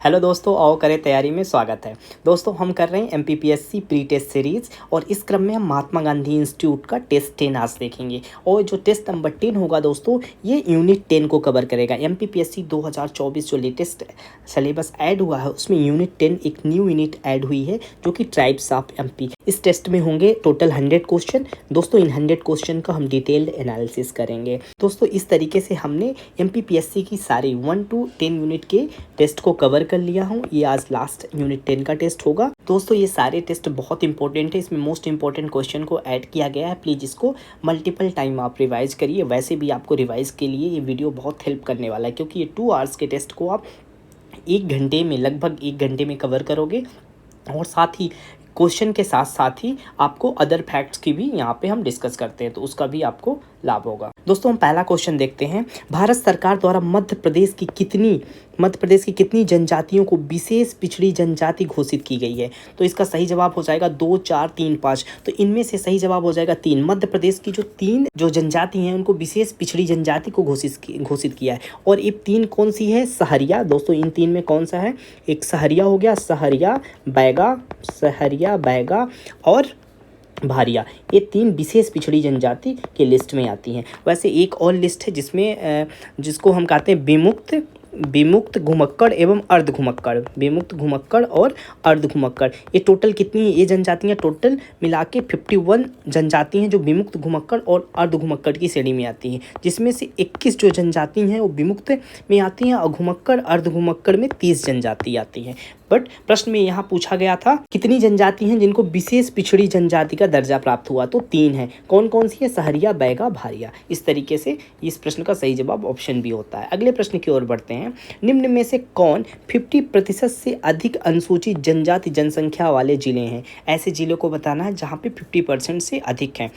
Hello दोस्तों, आओ करें तैयारी में स्वागत है। दोस्तों हम कर रहे हैं एमपीपीएससी प्री टेस्ट सीरीज़ और इस क्रम में हम महात्मा गांधी इंस्टीट्यूट का टेस्ट 10 आज देखेंगे। और जो टेस्ट नंबर 10 होगा दोस्तों, ये यूनिट 10 को कवर करेगा। एमपीपीएससी 2024 जो लेटेस्ट सिलेबस ऐड हुआ है उसमें यूनिट 10 एक न्यू यूनिट ऐड हुई है जो कि ट्राइब्स ऑफ एमपी। इस टेस्ट में होंगे टोटल 100 क्वेश्चन। दोस्तों इन 100 क्वेश्चन का हम डिटेल्ड एनालिसिस करेंगे। दोस्तों इस तरीके से हमने एमपीपीएससी की सारी 1 to 10 यूनिट के टेस्ट को कवर कर लिया हूँ। ये आज लास्ट यूनिट 10 का टेस्ट होगा। दोस्तों ये सारे टेस्ट बहुत इंपॉर्टेंट है, इसमें मोस्ट इंपॉर्टेंट क्वेश्चन को ऐड किया गया है। प्लीज़ इसको मल्टीपल टाइम आप रिवाइज करिए। वैसे भी आपको रिवाइज के लिए ये वीडियो बहुत हेल्प करने वाला है, क्योंकि ये 2 आवर्स के टेस्ट को आप 1 घंटे में, लगभग 1 घंटे में कवर करोगे। और साथ ही क्वेश्चन के साथ साथ ही आपको अदर फैक्ट्स की भी यहाँ पे हम डिस्कस करते हैं, तो उसका भी आपको लाभ होगा। दोस्तों हम पहला क्वेश्चन देखते हैं। भारत सरकार द्वारा मध्य प्रदेश की कितनी जनजातियों को विशेष पिछड़ी जनजाति घोषित की गई है? तो इसका सही जवाब हो जाएगा 2, 4, 3, 5। तो इनमें से सही जवाब हो जाएगा 3। मध्य प्रदेश की जो 3 जो जनजाति हैं उनको विशेष पिछड़ी जनजाति को घोषित किया है। और ये 3 कौन सी है? सहरिया। दोस्तों इन 3 में कौन सा है? एक सहरिया हो गया, सहरिया बैगा और भारिया। ये 3 विशेष पिछड़ी जनजाति के लिस्ट में आती हैं। वैसे एक और लिस्ट है जिसको हम कहते हैं विमुक्त घुमक्कड़ एवं अर्ध घुमक्कड़। विमुक्त घुमक्कड़ और अर्ध घुमक्कड़, ये टोटल कितनी है? ये जनजातियाँ टोटल मिला के 51 जनजाति हैं जो विमुक्त घुमक्कड़ और अर्ध घुमक्कड़ की श्रेणी में आती हैं, जिसमें से 21 जो जनजाति हैं वो विमुक्त में आती हैं और घुमक्कड़ अर्ध घुमक्कड़ में 30 जनजाति आती हैं। बट प्रश्न में यहाँ पूछा गया था कितनी जनजाति हैं जिनको विशेष पिछड़ी जनजाति का दर्जा प्राप्त हुआ? तो 3 है। कौन कौन सी है? सहरिया, बैगा, भारिया। इस तरीके से इस प्रश्न का सही जवाब ऑप्शन बी होता है। अगले प्रश्न की ओर बढ़ते हैं। निम्न में से कौन 50% से अधिक अनुसूचित जनजाति जनसंख्या वाले जिले हैं? ऐसे जिलों को बताना है जहाँ पे 50% से अधिक हैं।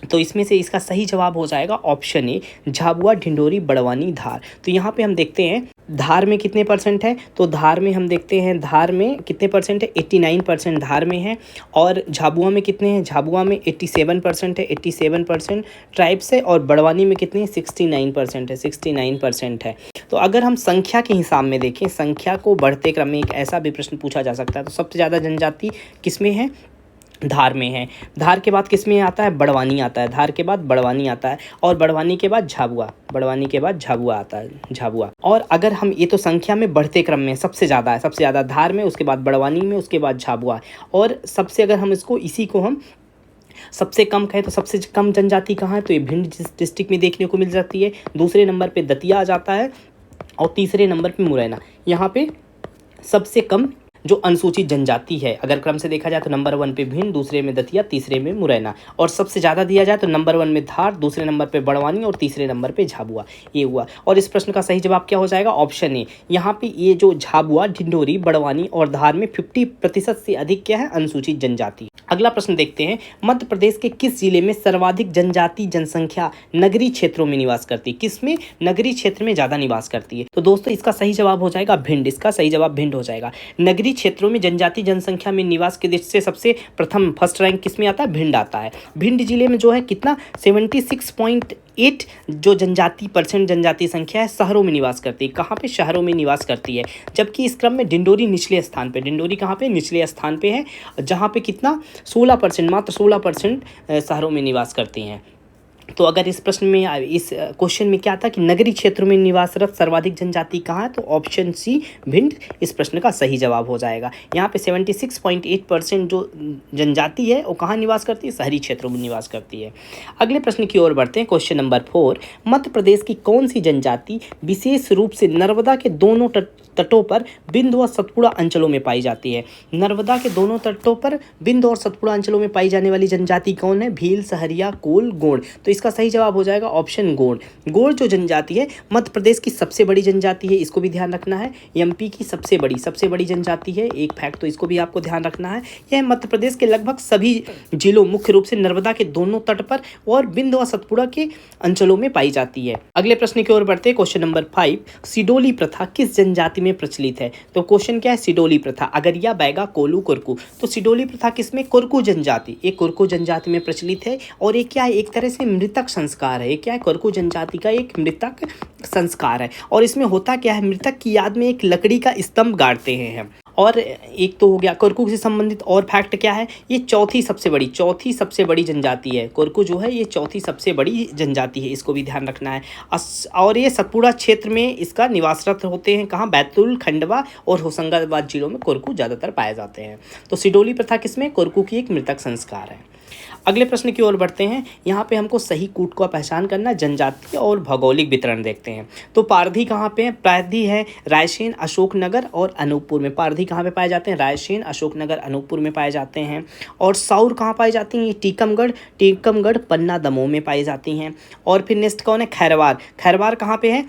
तो इसमें से इसका सही जवाब हो जाएगा ऑप्शन ए, झाबुआ, ढिंडोरी, बड़वानी, धार। तो यहाँ पे हम देखते हैं धार में कितने परसेंट है। तो धार में हम देखते हैं धार में कितने परसेंट है? 89% धार में है। और झाबुआ में कितने हैं? झाबुआ में 87% है, 87% ट्राइब्स है। और बड़वानी में कितने हैं? 69% है, 69% है। तो अगर हम संख्या के हिसाब में देखें, संख्या को बढ़ते क्रम में एक ऐसा भी प्रश्न पूछा जा सकता है। तो सबसे ज़्यादा जनजाति किस में है? धार में है। धार के बाद किस में आता है? बड़वानी आता है। धार के बाद बड़वानी आता है और बड़वानी के बाद झाबुआ, बड़वानी के बाद झाबुआ आता है, झाबुआ। और अगर हम ये तो संख्या में बढ़ते क्रम में सबसे ज़्यादा है, सबसे ज़्यादा धार में, उसके बाद बड़वानी में, उसके बाद झाबुआ। और सबसे अगर हम इसी को हम सबसे कम कहें तो सबसे कम जनजाति कहाँ है? तो ये भिंड डिस्ट्रिक्ट में देखने को मिल जाती है। दूसरे नंबर पे दतिया आ जाता है और तीसरे नंबर पे मुरैना। यहाँ पे सबसे कम जो अनुसूचित जनजाति है अगर क्रम से देखा जाए तो नंबर 1 पे भिंड, दूसरे में दतिया, तीसरे में मुरैना। और सबसे ज़्यादा दिया जाए तो नंबर 1 में धार, दूसरे नंबर पे बड़वानी और तीसरे नंबर पे झाबुआ। ये हुआ। और इस प्रश्न का सही जवाब क्या हो जाएगा? Option A. यहाँ पे ये जो झाबुआ, ढिंडोरी, बड़वानी और धार में 50% से अधिक क्या है? अनुसूचित जनजाति। अगला प्रश्न देखते हैं। मध्य प्रदेश के किस जिले में सर्वाधिक जनजाति जनसंख्या नगरीय क्षेत्रों में निवास करती है? किसमें? नगरीय क्षेत्र में ज़्यादा निवास करती है। तो दोस्तों इसका सही जवाब हो जाएगा भिंड। इसका सही जवाब भिंड हो जाएगा। नगरीय क्षेत्रों में जनजाति जनसंख्या में निवास के दृष्टि से सबसे प्रथम फर्स्ट रैंक किस में आता है? भिंड आता है। भिंड जिले में जो है कितना 76.8 जो जनजाति संख्या है शहरों में निवास करती है। कहाँ पे? शहरों में निवास करती है। जबकि इस क्रम में डिंडोरी निचले स्थान पे, डिंडोरी कहाँ पे? निचले स्थान पे है, जहाँ पे कितना 16%, मात्र 16% शहरों में निवास करती हैं। तो अगर इस प्रश्न में, इस क्वेश्चन में क्या था कि नगरीय क्षेत्रों में निवासरत सर्वाधिक जनजाति कहाँ है? तो ऑप्शन सी भिंड इस प्रश्न का सही जवाब हो जाएगा। यहाँ पे 76.8% जो जनजाति है वो कहाँ निवास करती है? शहरी क्षेत्रों में निवास करती है। अगले प्रश्न की ओर बढ़ते हैं। Question number 4। मध्य प्रदेश की कौन सी जनजाति विशेष रूप से नर्मदा के दोनों तटों पर बिंदु और सतपुड़ा अंचलों में पाई जाती है? नर्मदा के दोनों तटों पर बिंदु और सतपुड़ा अंचलों में पाई जाने वाली जनजाति कौन है? भील, सहरिया, कोल, गोंड। तो इसका सही जवाब हो जाएगा ऑप्शन गोंड। गोंड जो जनजाति है मध्य प्रदेश की सबसे बड़ी जनजाति है, इसको भी ध्यान रखना है। एमपी की सबसे बड़ी जनजाति है, एक फैक्ट तो इसको भी आपको ध्यान रखना है। यह मध्य प्रदेश के लगभग सभी जिलों, मुख्य रूप से नर्मदा के दोनों तट पर और बिंदु और सतपुड़ा के अंचलों में पाई जाती है। अगले प्रश्न की ओर बढ़ते हैं। Question number 5। सिडोली प्रथा किस जनजाति में प्रचलित है? तो क्वेश्चन क्या है? सिडोली प्रथा। अगरिया, बैगा, कोलू, कुरकू। तो सिडोली प्रथा किसमें? कुरकू जनजाति, एक कुरकू जनजाति में प्रचलित है। और ये क्या है? एक तरह से मृतक संस्कार है। क्या है? कुरकू जनजाति का एक मृतक संस्कार है। और इसमें होता क्या है, मृतक की याद में एक लकड़ी का स्तंभ गाड़ते हैं हम। और एक तो हो गया कोरकू से संबंधित और फैक्ट क्या है, ये चौथी सबसे बड़ी जनजाति है। कोरकू जो है ये चौथी सबसे बड़ी जनजाति है, इसको भी ध्यान रखना है। और ये सतपुड़ा क्षेत्र में इसका निवासरत होते हैं। कहाँ? बैतूल, खंडवा और होशंगाबाद जिलों में कोरकू ज़्यादातर पाए जाते हैं। तो सिडोली प्रथा किसमें? कोरकू की एक मृतक संस्कार है। अगले प्रश्न की ओर बढ़ते हैं। यहाँ पे हमको सही कूट का पहचान करना, जनजातीय और भौगोलिक वितरण देखते हैं। तो पारधी कहाँ पे है? पारधी है रायसेन, अशोकनगर और अनूपपुर में। पारधी कहाँ पे पाए जाते हैं? रायसेन, अशोकनगर, अनूपपुर में पाए जाते हैं। और साउर कहाँ पाई जाती हैं? ये टीकमगढ़, पन्ना, दमोह में पाई जाती हैं। और फिर नेक्स्ट कौन है? खैरवार कहाँ पे है?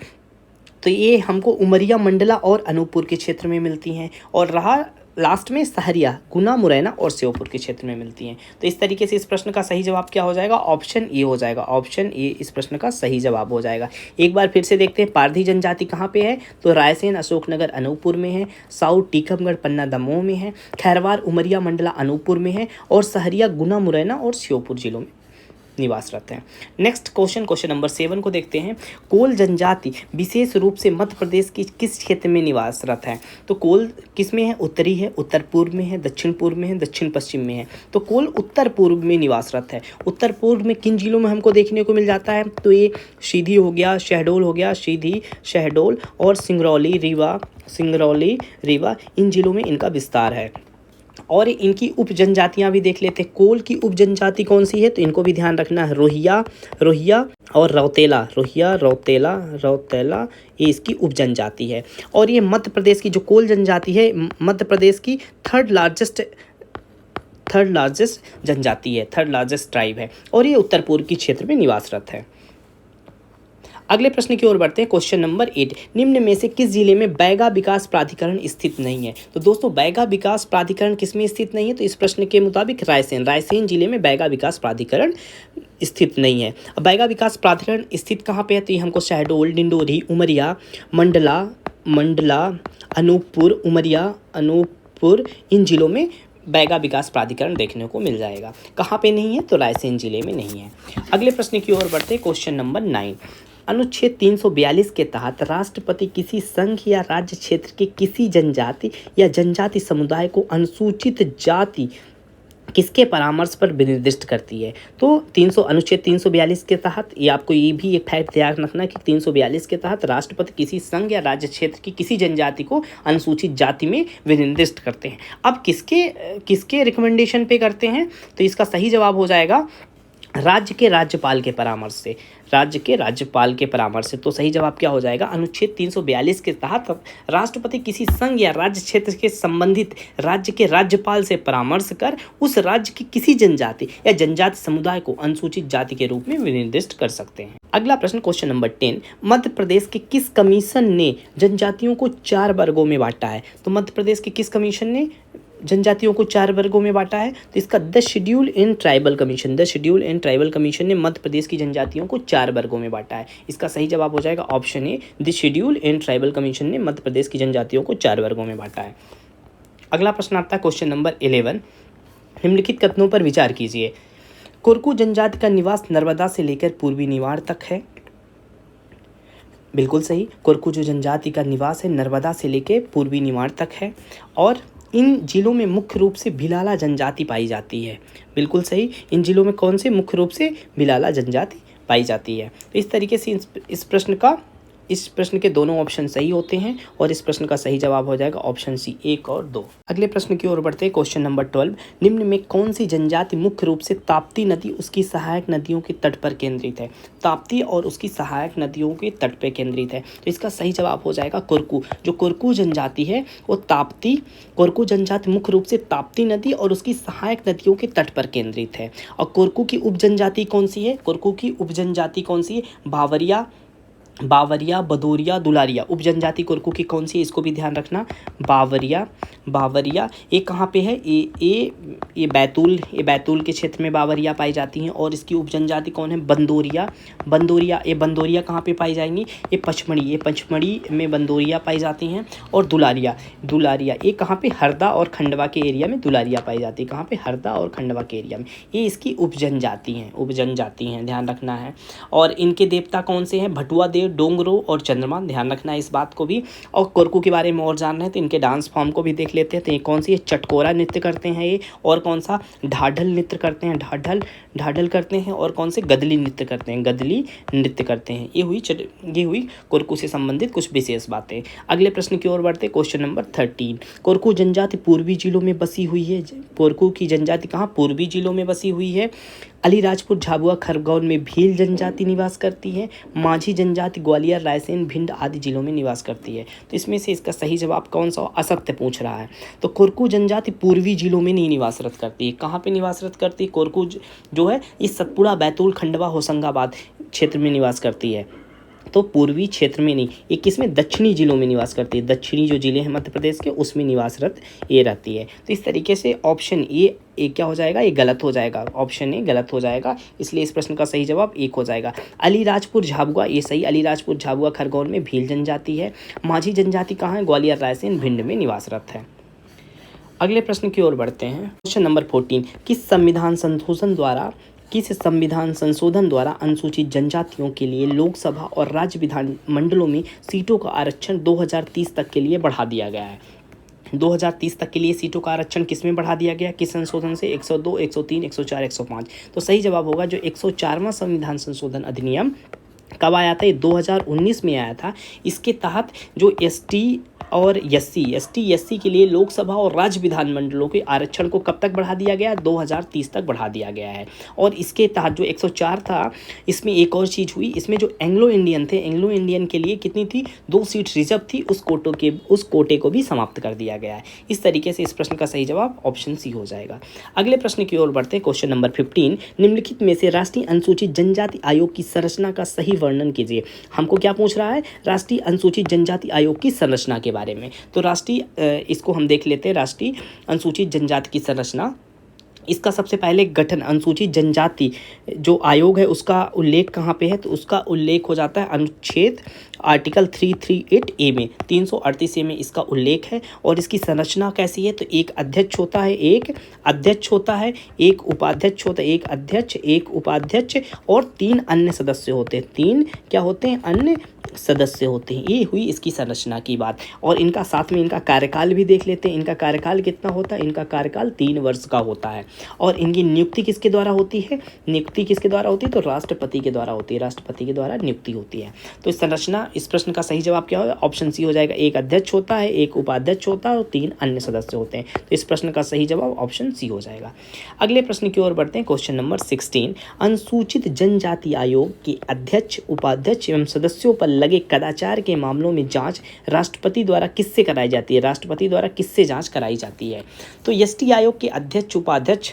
तो ये हमको उमरिया, मंडला और अनूपपुर के क्षेत्र में मिलती हैं। और रहा लास्ट में सहरिया, गुना, मुरैना और श्योपुर के क्षेत्र में मिलती हैं। तो इस तरीके से इस प्रश्न का सही जवाब क्या हो जाएगा? ऑप्शन ए हो जाएगा। ऑप्शन ए इस प्रश्न का सही जवाब हो जाएगा। एक बार फिर से देखते हैं, पारधी जनजाति कहाँ पे है? तो रायसेन, अशोकनगर, अनूपपुर में है। साउथ टीकमगढ़, पन्ना, दमोह में है। खैरवार, उमरिया, मंडला, अनूपपुर में है। और सहरिया, गुना, मुरैना और श्योपुर जिलों में निवासरत हैं। नेक्स्ट क्वेश्चन नंबर 7 को देखते हैं। कोल जनजाति विशेष रूप से मध्य प्रदेश की किस क्षेत्र में निवासरत है? तो कोल किस में है? उत्तरी है, उत्तर पूर्व में है, दक्षिण पूर्व में है, दक्षिण पश्चिम में है। तो कोल उत्तर पूर्व में निवासरत है। उत्तर पूर्व में किन जिलों में हमको देखने को मिल जाता है? तो ये सीधी हो गया, शहडोल हो गया, सीधी, शहडोल और सिंगरौली, रीवा, इन जिलों में इनका विस्तार है। और इनकी उप जनजातियाँ भी देख लेते हैं। कोल की उप जनजाति कौन सी है? तो इनको भी ध्यान रखना है। रोहिया और रौतेला ये इसकी उप जनजाति है। और ये मध्य प्रदेश की जो कोल जनजाति है, मध्य प्रदेश की थर्ड लार्जेस्ट जनजाति है, थर्ड लार्जेस्ट ट्राइब है। और ये उत्तर पूर्व की क्षेत्र में निवासरत है। अगले प्रश्न की ओर बढ़ते हैं। क्वेश्चन नंबर 8, निम्न में से किस जिले में बैगा विकास प्राधिकरण स्थित नहीं है? तो दोस्तों बैगा विकास प्राधिकरण किस में स्थित नहीं है? तो इस प्रश्न के मुताबिक रायसेन जिले में बैगा विकास प्राधिकरण स्थित नहीं है। अब बैगा विकास प्राधिकरण स्थित कहाँ पे है? तो ये हमको शहडोल, डिंडोरी, उमरिया, मंडला, अनूपपुर इन जिलों में बैगा विकास प्राधिकरण देखने को मिल जाएगा। कहाँ पे नहीं है? तो रायसेन जिले में नहीं है। अगले प्रश्न की ओर बढ़ते हैं। क्वेश्चन नंबर 9, अनुच्छेद 342 के तहत राष्ट्रपति किसी संघ या राज्य क्षेत्र के किसी जनजाति या जनजाति समुदाय को अनुसूचित जाति किसके परामर्श पर विनिर्दिष्ट करती है? तो अनुच्छेद 342 के तहत, ये आपको ये भी एक फैक्ट ध्यान रखना कि 342 के तहत राष्ट्रपति किसी संघ या राज्य क्षेत्र की किसी जनजाति को अनुसूचित जाति में विनिर्दिष्ट करते हैं। अब किसके रिकमेंडेशन पे करते हैं? तो इसका सही जवाब हो जाएगा राज्य के राज्यपाल के परामर्श से। तो सही जवाब क्या हो जाएगा? अनुच्छेद 342 के तहत राष्ट्रपति किसी संघ या राज्य क्षेत्र के संबंधित राज्य के राज्यपाल से परामर्श कर उस राज्य की किसी जनजाति या जनजाति समुदाय को अनुसूचित जाति के रूप में विनिर्दिष्ट कर सकते हैं। अगला प्रश्न क्वेश्चन नंबर 10, मध्य प्रदेश के किस कमीशन ने जनजातियों को 4 वर्गों में बांटा है? तो मध्य प्रदेश के किस कमीशन ने जनजातियों को 4 वर्गों में बांटा है? तो इसका the schedule and tribal commission ने मध्य प्रदेश की जनजातियों को 4 वर्गों में बांटा है। इसका सही जवाब हो जाएगा option A, the schedule and tribal commission ने मध्य प्रदेश की जनजातियों को 4 वर्गों में बांटा है। अगला प्रश्न आता है क्वेश्चन नंबर 11, निम्नलिखित कथनों पर विचार कीजिए। कोरकू जनजाति का निवास नर्मदा से लेकर पूर्वी निवाड़ तक है। बिल्कुल सही, कोरकू जो जनजाति का निवास है नर्मदा से लेकर पूर्वी निवाड़ तक है। और इन जिलों में मुख्य रूप से भिलाला जनजाति पाई जाती है। बिल्कुल सही, इन जिलों में कौन से मुख्य रूप से भिलाला जनजाति पाई जाती है। तो इस तरीके से इस प्रश्न के दोनों ऑप्शन सही होते हैं और इस प्रश्न का सही जवाब हो जाएगा ऑप्शन सी 1 और 2। अगले प्रश्न की ओर बढ़ते हैं। क्वेश्चन नंबर 12, निम्न में कौन सी जनजाति मुख्य रूप से ताप्ती नदी उसकी सहायक नदियों के तट पर केंद्रित है? ताप्ती और उसकी सहायक नदियों के तट पर केंद्रित है। तो इसका सही जवाब हो जाएगा कोरकू। जो कोरकू जनजाति है वो कोरकू जनजाति मुख्य रूप से ताप्ती नदी और उसकी सहायक नदियों के तट पर केंद्रित है। और कोरकू की उप जनजाति कौन सी है? कोरकू की उप जनजाति कौन सी है? बावरिया, बदोरिया, दुलारिया। उप जनजाति कोरकू की कौन सी है? इसको भी ध्यान रखना। बावरिया ये कहाँ पे है? ये बैतूल के क्षेत्र में बावरिया पाई जाती हैं। और इसकी उप जनजाति कौन है? बंदोरिया। ये बंदोरिया कहाँ पे पाई जाएंगी? ये पचमढ़ी में बंदोरिया पाई जाती हैं। और दुलारिया ये कहाँ पे? हरदा और खंडवा के एरिया में दुलारिया पाई जाती है। कहाँ पे? हरदा और खंडवा के एरिया में। ये इसकी उप जनजाति हैं, ध्यान रखना है। और इनके देवता कौन से हैं? भटुआ देव, ये डोंगरो और चंद्रमा, ध्यान रखना है इस बात को भी। और कोरकू के बारे में और जानना है तो इनके डांस फॉर्म को भी देख लेते हैं। तो ये कौन सी, चटकोरा नृत्य करते हैं ये, और कौन सा ढाढल नृत्य करते हैं, ढाढल करते हैं, और कौन से गदली नृत्य करते हैं, गदली नृत्य करते हैं। ये हुई कोरकू से संबंधित कुछ विशेष बातें। अगले प्रश्न की ओर बढ़ते, क्वेश्चन नंबर 13। कोरकू जनजाति पूर्वी जिलों में बसी हुई है। कोरकू की जनजाति कहाँ, पूर्वी जिलों में बसी हुई है। अलीराजपुर, झाबुआ, खरगोन में भील जनजाति निवास करती है। माझी जनजाति ग्वालियर, रायसेन, भिंड आदि जिलों में निवास करती है। तो इसमें से इसका सही जवाब कौन सा, असत्य पूछ रहा है। तो कोरकू जनजाति पूर्वी जिलों में नहीं निवासरत करती है। कहाँ पे निवासरत करती है कोरकू जो है, इस सतपुड़ा, बैतूल, खंडवा, होशंगाबाद क्षेत्र में निवास करती है। तो पूर्वी क्षेत्र में नहीं, ये किसमें, दक्षिणी जिलों में निवास करती है। दक्षिणी जो जिले हैं मध्य प्रदेश के, उसमें निवासरत ये रहती है। तो इस तरीके से ऑप्शन ए क्या हो जाएगा, ये गलत हो जाएगा। ऑप्शन ए गलत हो जाएगा, इसलिए इस प्रश्न का सही जवाब एक हो जाएगा। अलीराजपुर, झाबुआ, ये सही, अलीराजपुर, झाबुआ, खरगोन में भील जनजाति है। माझी जनजाति कहाँ है, ग्वालियर, रायसेन, भिंड में निवासरत है। अगले प्रश्न की ओर बढ़ते हैं, क्वेश्चन नंबर 14। किस संविधान संशोधन द्वारा अनुसूचित जनजातियों के लिए लोकसभा और राज्य विधान मंडलों में सीटों का आरक्षण 2030 तक के लिए बढ़ा दिया गया है। 2030 तक के लिए सीटों का आरक्षण किस में बढ़ा दिया गया, किस संशोधन से, 102, 103, 104, 105। तो सही जवाब होगा जो 104वां संविधान संशोधन अधिनियम कब आया था, ये 2019 में आया था। इसके तहत जो एसटी और एससी के लिए लोकसभा और राज्य विधानमंडलों के आरक्षण को कब तक बढ़ा दिया गया, 2030 तक बढ़ा दिया गया है। और इसके तहत जो 104 था, इसमें एक और चीज़ हुई, इसमें जो एंग्लो इंडियन थे, एंग्लो इंडियन के लिए कितनी थी, 2 सीट रिजर्व थी, उस कोटे को भी समाप्त कर दिया गया है। इस तरीके से इस प्रश्न का सही जवाब ऑप्शन सी हो जाएगा। अगले प्रश्न की ओर बढ़ते हैं, क्वेश्चन नंबर 15। निम्नलिखित में से राष्ट्रीय अनुसूचित जनजाति आयोग की संरचना का सही वर्णन कीजिए। हमको क्या पूछ रहा है, राष्ट्रीय अनुसूचित जनजाति आयोग की संरचना के बारे में। तो इसको हम देख लेते हैं, राष्ट्रीय अनुसूचित जनजाति की संरचना। इसका सबसे पहले गठन, अनुसूचित जनजाति जो आयोग है उसका उल्लेख कहाँ पे है, तो उसका उल्लेख हो जाता है अनुच्छेद आर्टिकल 338A में, 338A में इसका उल्लेख है। और इसकी संरचना कैसी है, तो एक अध्यक्ष होता है, एक उपाध्यक्ष होता है, एक अध्यक्ष, एक उपाध्यक्ष और 3 अन्य सदस्य होते हैं। 3 क्या होते हैं, अन्य सदस्य होते हैं। ये हुई इसकी संरचना की बात। और इनका साथ में इनका कार्यकाल भी देख लेते हैं। इनका कार्यकाल कितना होता है, इनका कार्यकाल 3 वर्ष का होता है। और इनकी नियुक्ति किसके द्वारा होती है, तो राष्ट्रपति के द्वारा होती है, राष्ट्रपति के द्वारा नियुक्ति होती है। तो इस संरचना, इस प्रश्न का सही जवाब क्या होगा, ऑप्शन सी हो जाएगा। एक अध्यक्ष होता है, एक उपाध्यक्ष होता है और 3 अन्य सदस्य होते हैं। तो इस प्रश्न का सही जवाब ऑप्शन सी हो जाएगा। अगले प्रश्न की ओर बढ़ते हैं, क्वेश्चन नंबर 16। अनुसूचित जनजाति आयोग के अध्यक्ष, उपाध्यक्ष एवं सदस्यों पर लगे कदाचार के मामलों में जांच राष्ट्रपति द्वारा किससे कराई जाती है, राष्ट्रपति द्वारा किससे जांच कराई जाती है। तो एसटी आयोग के अध्यक्ष, उपाध्यक्ष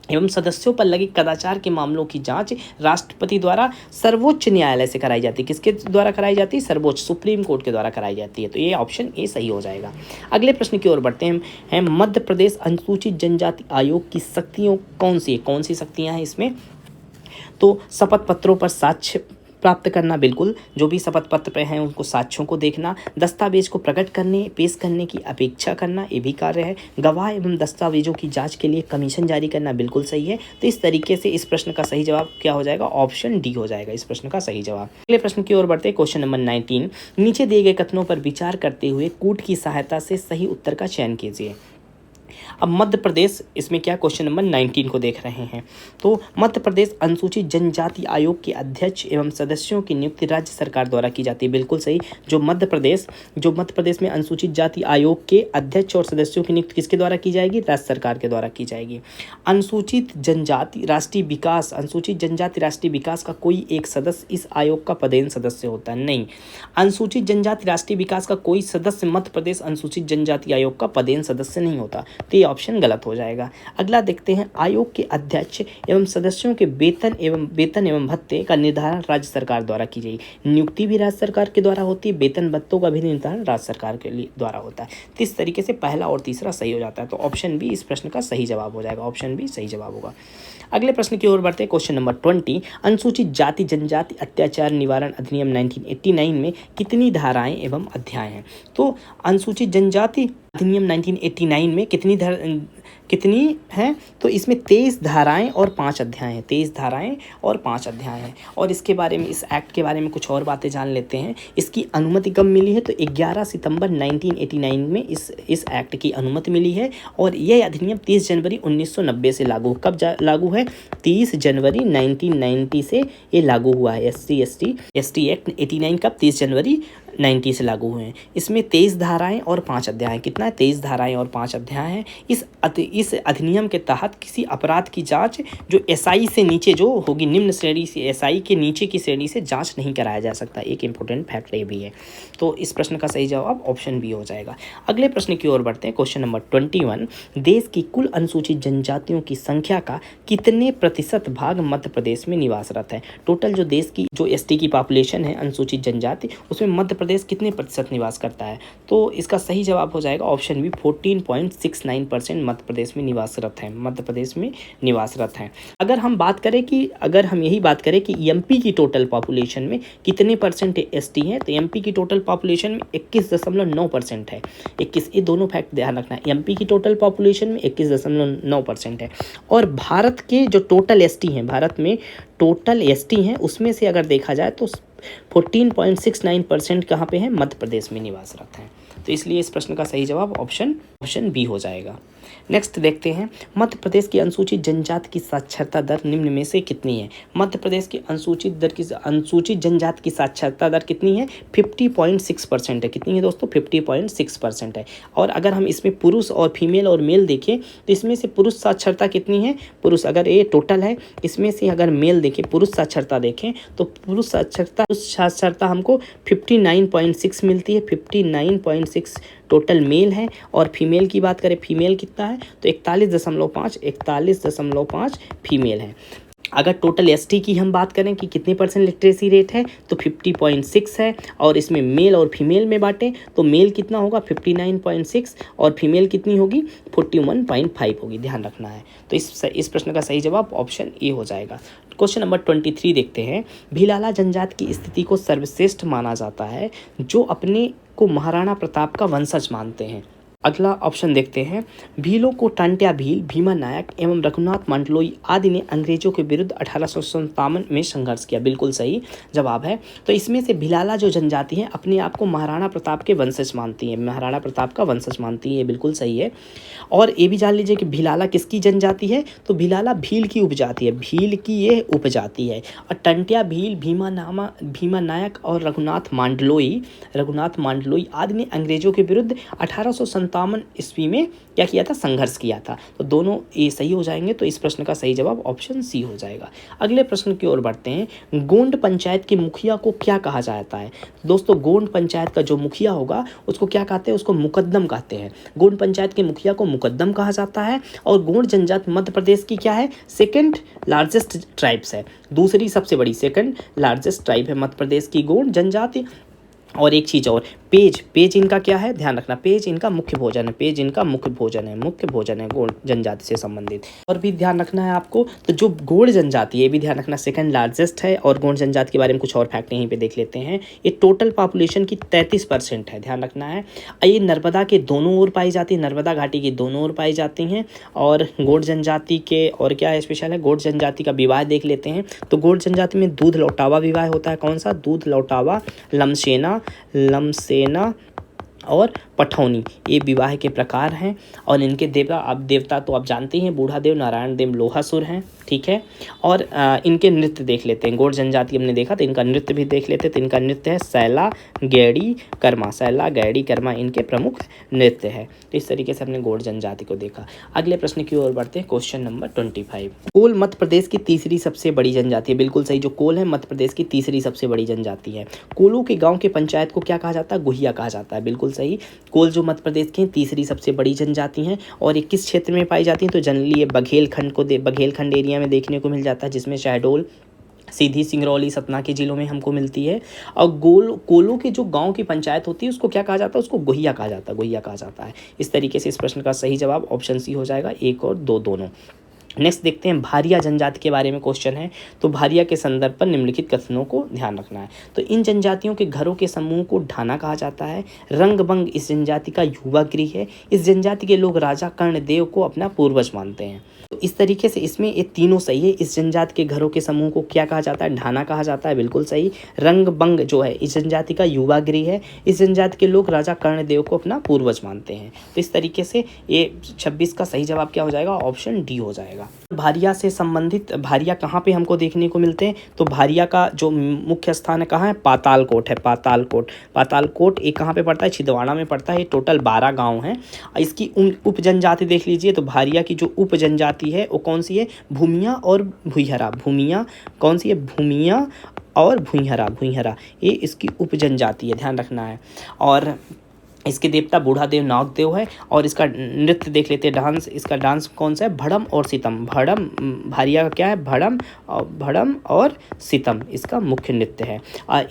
एवं सदस्यों पर लगे कदाचार के मामलों की जांच राष्ट्रपति द्वारा सर्वोच्च न्यायालय से कराई जाती है। किसके द्वारा कराई जाती है, सर्वोच्च, सुप्रीम कोर्ट के द्वारा कराई जाती है। तो ये ऑप्शन ए सही हो जाएगा। अगले प्रश्न की ओर बढ़ते हैं, मध्य प्रदेश अनुसूचित जनजाति आयोग की शक्तियों कौन सी शक्तियां हैं इसमें। तो शपथ पत्रों पर साक्ष्य प्राप्त करना, बिल्कुल जो भी शपथ पत्र पे हैं उनको साक्ष्यों को देखना, दस्तावेज को पेश करने की अपेक्षा करना, ये भी कार्य है। गवाह एवं दस्तावेजों की जांच के लिए कमीशन जारी करना, बिल्कुल सही है। तो इस तरीके से इस प्रश्न का सही जवाब क्या हो जाएगा, ऑप्शन डी हो जाएगा इस प्रश्न का सही जवाब। अगले प्रश्न की ओर बढ़ते हैं, क्वेश्चन नंबर 19। नीचे दिए गए कथनों पर विचार करते हुए कूट की सहायता से सही उत्तर का चयन कीजिए। अब मध्य प्रदेश, इसमें क्या, क्वेश्चन नंबर 19 को देख रहे हैं। तो मध्य प्रदेश अनुसूचित जनजाति आयोग के अध्यक्ष एवं सदस्यों की नियुक्ति राज्य सरकार द्वारा की जाती है, बिल्कुल सही। जो मध्य प्रदेश में अनुसूचित जाति आयोग के अध्यक्ष और सदस्यों की नियुक्ति किसके द्वारा की जाएगी, राज्य सरकार के द्वारा की जाएगी। अनुसूचित जनजाति राष्ट्रीय विकास का कोई एक सदस्य इस आयोग का पदेन सदस्य होता है, नहीं। अनुसूचित जनजाति राष्ट्रीय विकास का कोई सदस्य मध्य प्रदेश अनुसूचित जनजाति आयोग का पदेन सदस्य नहीं होता। तो ये ऑप्शन गलत हो जाएगा। अगला देखते हैं, आयोग के अध्यक्ष एवं सदस्यों के वेतन एवं भत्ते का निर्धारण राज्य सरकार द्वारा की जाएगी। नियुक्ति भी राज्य सरकार के द्वारा होती है, वेतन भत्तों का भी निर्धारण राज्य सरकार के द्वारा होता है। तो इस तरीके से पहला और तीसरा सही हो जाता है। तो ऑप्शन बी इस प्रश्न का सही जवाब हो जाएगा, ऑप्शन बी सही जवाब होगा। अगले प्रश्न की ओर बढ़ते हैं, क्वेश्चन नंबर 20। अनुसूचित जाति जनजाति अत्याचार निवारण अधिनियम 1989 में कितनी धाराएं एवं अध्याय हैं। तो अनुसूचित जनजाति अधिनियम 1989 में कितनी कितनी हैं, तो इसमें 23 धाराएं और 5 अध्याय हैं। 23 धाराएं और 5 अध्याय हैं। और इसके बारे में, इस एक्ट के बारे में कुछ और बातें जान लेते हैं। इसकी अनुमति कब मिली है, तो 11 सितंबर 1989 में इस एक्ट की अनुमति मिली है। और यह अधिनियम 30 जनवरी 1990 से लागू, कब लागू है, 30 जनवरी 1990 से ये लागू हुआ है। एसटी एक्ट 89 कब, 30 जनवरी 90 से लागू हुए हैं। इसमें 23 धाराएं और 5 अध्याय, कितना है, 23 धाराएं और 5 अध्याय हैं। इस अधिनियम के तहत किसी अपराध की जांच जो एसआई से नीचे जो होगी, निम्न श्रेणी से, एसआई के नीचे की श्रेणी से जांच नहीं कराया जा सकता। एक इंपॉर्टेंट फैक्ट ये भी है। तो इस प्रश्न का सही जवाब ऑप्शन बी हो जाएगा। अगले प्रश्न की ओर बढ़ते हैं। क्वेश्चन नंबर 21, देश की कुल अनुसूचित जनजातियों की संख्या का कितने प्रतिशत भाग मध्य प्रदेश में निवासरत है। टोटल जो देश की जो एसटी की पॉपुलेशन है, अनुसूचित जनजाति, उसमें मध्य प्रदेश कितने प्रतिशत निवास करता है। तो इसका सही जवाब हो जाएगा ऑप्शन बी, 14.69% मध्य प्रदेश में निवासरत है, मध्य प्रदेश में निवासरत हैं। अगर हम यही बात करें कि एमपी की टोटल पॉपुलेशन में कितने परसेंट एसटी हैं, तो एमपी की टोटल पॉपुलेशन में 21.9% है। 21, ये दोनों फैक्ट ध्यान रखना है। एमपी की टोटल पॉपुलेशन में 21.9% है। और भारत के जो टोटल एसटी हैं, भारत में टोटल एसटी हैं, उसमें से अगर देखा जाए तो 14.69% कहाँ पे हैं, मध्य प्रदेश में निवासरत हैं। तो इसलिए इस प्रश्न का सही जवाब ऑप्शन बी हो जाएगा। नेक्स्ट देखते हैं, मध्य प्रदेश की अनुसूचित जनजाति की साक्षरता दर निम्न में से कितनी है। मध्य प्रदेश की अनुसूचित जनजाति की साक्षरता दर कितनी है, 50.6% है। कितनी है दोस्तों, 50.6% है। और अगर हम इसमें पुरुष और फीमेल और मेल देखें तो इसमें से पुरुष साक्षरता कितनी है, पुरुष अगर ये टोटल है, इसमें से अगर मेल देखें, पुरुष साक्षरता देखें तो पुरुष साक्षरता हमको 59.6 मिलती है। 59.6 टोटल मेल है। और फीमेल की बात करें, फीमेल कितना है, तो 41.5 फीमेल है। अगर टोटल एसटी की हम बात करें कि कितने परसेंट लिटरेसी रेट है, तो 50.6 है। और इसमें मेल और फीमेल में बांटें तो मेल कितना होगा, 59.6, और फीमेल कितनी होगी, 41.5 होगी। ध्यान रखना है। तो इस प्रश्न का सही जवाब ऑप्शन ए हो जाएगा। क्वेश्चन नंबर 23 देखते हैं, भिलाला जनजाति की स्थिति को सर्वश्रेष्ठ माना जाता है जो अपने को महाराणा प्रताप का वंशज मानते हैं। अगला ऑप्शन देखते हैं, भीलों को टांट्या भील, भीमा नायक एवं रघुनाथ मंडलोई आदि ने अंग्रेजों के विरुद्ध 1857 में संघर्ष किया। बिल्कुल सही जवाब है। तो इसमें से भिलाला जो जनजाति है अपने आप को महाराणा प्रताप के वंशज मानती है, महाराणा प्रताप का वंशज मानती है। बिल्कुल सही है। और ये भी जान लीजिए कि भिलाला किसकी जनजाति है, तो भिलाला भील की उपजाति है, भील की ये उपजाति है। और टंट्या भील, भीमा नायक और रघुनाथ मंडलोई आदि ने अंग्रेजों के विरुद्ध 1857 ईस्वी में क्या किया था, संघर्ष किया था। तो दोनों ये सही हो जाएंगे। तो इस प्रश्न का सही जवाब ऑप्शन सी हो जाएगा। अगले प्रश्न की ओर बढ़ते हैं, गोंड पंचायत के मुखिया को क्या कहा जाता है। दोस्तों, गोंड पंचायत का जो मुखिया होगा उसको क्या कहते हैं, उसको मुकद्दम कहते हैं। गोंड पंचायत के मुखिया को मुकद्दम कहा जाता है। और गोंड जनजाति मध्य प्रदेश की क्या है, सेकंड लार्जेस्ट ट्राइब्स है, दूसरी सबसे बड़ी, सेकंड लार्जेस्ट ट्राइब है मध्य प्रदेश की गोंड जनजाति। और एक चीज़ और, पेज इनका क्या है, ध्यान रखना, पेज इनका मुख्य भोजन है, मुख्य भोजन है गोंड जनजाति से संबंधित। और भी ध्यान रखना है आपको, तो जो गोंड जनजाति है, ये भी ध्यान रखना, सेकंड लार्जेस्ट है। और गोंड जनजाति के बारे में कुछ और फैक्ट यहीं पे देख लेते हैं। ये टोटल पॉपुलेशन की 33% है, ध्यान रखना है। ये नर्मदा के दोनों ओर पाई जाती है, नर्मदा घाटी के दोनों ओर पाई जाती हैं। और गोंड जनजाति के और क्या है स्पेशल है, गोंड जनजाति का विवाह देख लेते हैं। तो गोंड जनजाति में दूध लौटावा विवाह होता है। कौन सा, दूध लौटावा, लमसेना और पठौनी, ये विवाह के प्रकार हैं। और इनके देवता तो आप जानते हैं, बूढ़ा देव, नारायण देव, लोहासुर हैं। ठीक है। और इनके नृत्य देख लेते हैं। गोंड जनजाति हमने देखा तो इनका नृत्य भी देख लेते हैं। तो इनका नृत्य है सैला गैड़ी कर्मा इनके प्रमुख नृत्य है। तो इस तरीके से हमने गोंड जनजाति को देखा। अगले प्रश्न की ओर बढ़ते हैं। क्वेश्चन नंबर 25, कोल मध्य प्रदेश की तीसरी सबसे बड़ी जनजाति है। बिल्कुल सही, जो कोल है मध्य प्रदेश की तीसरी सबसे बड़ी जनजाति है। कोलों के गाँव के पंचायत को क्या कहा जाता है, गुहिया कहा जाता है। बिल्कुल सही, कोल जो मध्य प्रदेश की तीसरी सबसे बड़ी जनजाति हैं। और ये किस क्षेत्र में पाई जाती हैं, तो जनरली ये बघेलखंड एरिया में देखने को मिल जाता है, जिसमें शहडोल, सीधी, सिंगरौली, सतना के जिलों में हमको मिलती है। और कोलों के जो गांव की पंचायत होती है उसको क्या कहा जाता है, उसको गुहिया कहा जाता है। इस तरीके से इस प्रश्न का सही जवाब ऑप्शन सी हो जाएगा, 1 और 2 दोनों। नेक्स्ट देखते हैं भारिया जनजाति के बारे में क्वेश्चन है। तो भारिया के संदर्भ पर निम्नलिखित कथनों को ध्यान रखना है। तो इन जनजातियों के घरों के समूह को ढाना कहा जाता है। रंगबंग इस जनजाति का युवा गृह है। इस जनजाति के लोग राजा कर्णदेव को अपना पूर्वज मानते हैं। तो इस तरीके से इसमें ये तीनों सही है। इस जनजाति के घरों के समूह को क्या कहा जाता है? ढाना कहा जाता है, बिल्कुल सही। रंगबंग जो है इस जनजाति का युवा गृह है। इस जनजाति के लोग राजा कर्णदेव को अपना पूर्वज मानते हैं। तो इस तरीके से ये 26 का सही जवाब क्या हो जाएगा? ऑप्शन डी हो जाएगा। भारिया से संबंधित भारिया कहाँ पे हमको देखने को मिलते हैं? तो भारिया का जो मुख्य स्थान है कहाँ है? पातालकोट है। पातालकोट ये कहाँ पे पड़ता है? छिंदवाड़ा में पड़ता है। ये टोटल 12 गांव हैं। इसकी उप जनजाति देख लीजिए। तो भारिया की जो उप जनजाति है वो कौन सी है? भूमिया और भुइहरा। भूमिया कौन सी है? भूमिया और भुइहरा ये इसकी उप जनजाति है, ध्यान रखना है। और इसके देवता बूढ़ादेव नागदेव है। और इसका नृत्य देख लेते हैं, डांस। इसका डांस कौन सा है? भड़म और सितम। भड़म भारिया का क्या है? भड़म और सितम इसका मुख्य नृत्य है।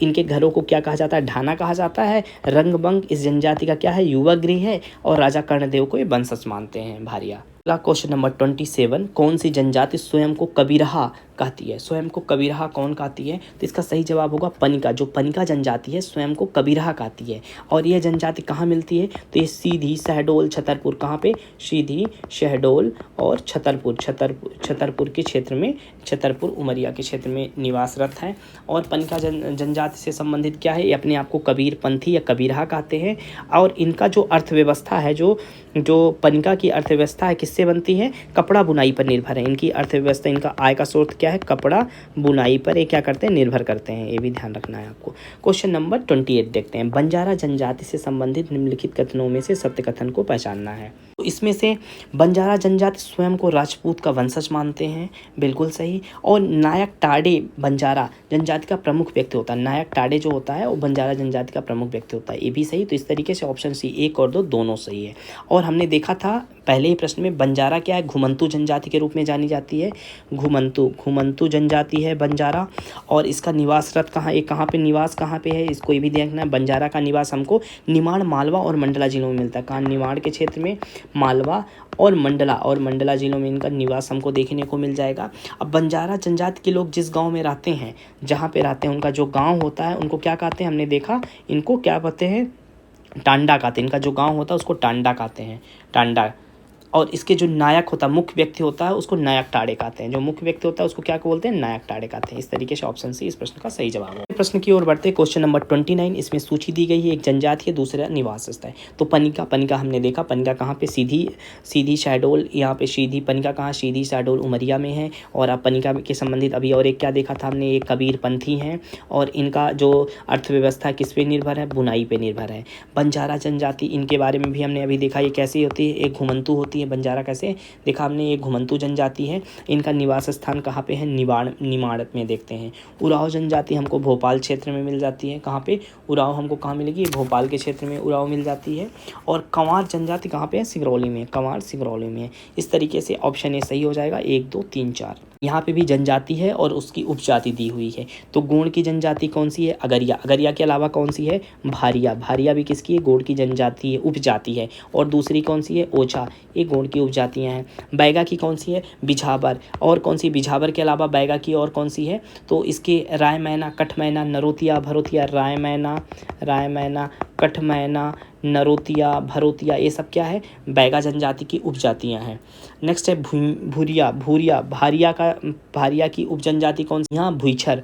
इनके घरों को क्या कहा जाता है? ढाना कहा जाता है। रंगबंग इस जनजाति का क्या है? युवा गृह है। और राजा कर्णदेव को ये वंशज मानते हैं भारिया। अगला क्वेश्चन नंबर 27, कौन सी जनजाति स्वयं को कबीरहा कहती है? स्वयं को कबीरहा कौन कहती है? तो इसका सही जवाब होगा पनिका। जो पनिका जनजाति है स्वयं को कबीरहा कहती है। और यह जनजाति कहाँ मिलती है? तो ये सीधी, शहडोल, छतरपुर। कहाँ पे? सीधी, शहडोल और छतरपुर के क्षेत्र में, छतरपुर उमरिया के क्षेत्र में निवासरत है। और पनिका जनजाति से संबंधित क्या है? ये अपने आप को कबीर पंथी या कबीरहा कहते हैं। और इनका जो अर्थव्यवस्था है, जो पनिका की अर्थव्यवस्था है किससे बनती है? कपड़ा बुनाई पर निर्भर है। इनकी अर्थव्यवस्था, इनका आय का स्रोत क्या है? कपड़ा बुनाई पर ये क्या करते हैं? निर्भर करते हैं। ये भी ध्यान रखना है आपको। क्वेश्चन नंबर 28 देखते हैं। बंजारा जनजाति से संबंधित निम्नलिखित कथनों में से सत्य कथन को पहचानना है। तो इसमें से बंजारा जनजाति स्वयं को राजपूत का वंशज मानते हैं, बिल्कुल सही। और नायक टाडे बंजारा जनजाति का प्रमुख व्यक्ति होता है। नायक टाडे जो होता है वो बंजारा जनजाति का प्रमुख व्यक्ति होता है, ये भी सही। तो इस तरीके से ऑप्शन सी 1 और 2 दोनों सही है। और हमने देखा था पहले ही प्रश्न में, बंजारा क्या है? घुमंतू जनजाति के रूप में जानी जाती है। घुमंतू जनजाति है बंजारा। और इसका निवासरत कहाँ, एक कहाँ पे निवास कहाँ पे है? इसको ये भी देखना है। बंजारा का निवास हमको निमाड़, मालवा और मंडला जिलों में मिलता है। कहाँ? निमाड़ के क्षेत्र में, मालवा और मंडला जिलों में इनका निवास हमको देखने को मिल जाएगा। अब बंजारा जनजाति के लोग जिस गांव में रहते हैं, जहाँ पे रहते हैं, उनका जो गांव होता है उनको क्या कहते हैं? हमने देखा इनको क्या कहते हैं? टांडा कहते हैं। इनका जो गांव होता है उसको टांडा कहते हैं, टांडा। और इसके जो नायक होता है, मुख्य व्यक्ति होता है, उसको नायक टाड़े कहते हैं। जो मुख्य व्यक्ति होता है उसको क्या बोलते हैं? नायक टाड़े कहते हैं। इस तरीके से ऑप्शन सी इस प्रश्न का सही जवाब है। प्रश्न की ओर बढ़ते हैं। क्वेश्चन नंबर 29, इसमें सूची दी गई है। एक जनजाति है, दूसरा निवास स्थल है। तो पनिका हमने देखा। पनिका कहाँ पे? सीधी शहडोल। यहाँ पे सीधी पनिका कहाँ? सीधी शहडोल उमरिया में है। और अब पनिका के संबंधित अभी और एक क्या देखा था हमने? एक कबीर पंथी हैं। और इनका जो अर्थव्यवस्था किस पे निर्भर है? बुनाई पे निर्भर है। बंजारा जनजाति, इनके बारे में भी हमने अभी देखा। ये कैसी होती है? एक घुमंतू होती है। बंजारा कैसे देखा हमने? ये घुमंतू जनजाति है। इनका निवास स्थान कहाँ पे है? निमाड़ में देखते हैं। उराव जनजाति हमको भोपाल क्षेत्र में मिल जाती है। कहाँ पे? उराव हमको कहाँ मिलेगी? भोपाल के क्षेत्र में उराव मिल जाती है। और कंवार जनजाति कहाँ पे है? सिगरौली में। कंवार सिगरौली में है। इस तरीके से ऑप्शन ए सही हो जाएगा। 1, 2, 3, 4। यहाँ पे भी जनजाति है और उसकी उपजाति दी हुई है। तो गोंड की जनजाति कौन सी है? अगरिया के अलावा कौन सी है? भारिया भी किसकी है? गोंड की जनजाति है, उपजाति है। और दूसरी कौन सी है? ओछा, ये गोंड की उपजातियाँ हैं। बैगा की कौन सी है? बिझावर। और कौन सी? बिझावर के अलावा बैगा की और कौन सी है? तो इसके रायमैना, कठमैना, नरोतिया, भरोतिया। रायमैना, कठमैना, नरोतिया, भरोतिया, ये सब क्या है? बैगा जनजाति की उपजातियां हैं। नेक्स्ट है भूरिया। भारिया की उपजनजाति कौन सी? यहाँ भुइछर,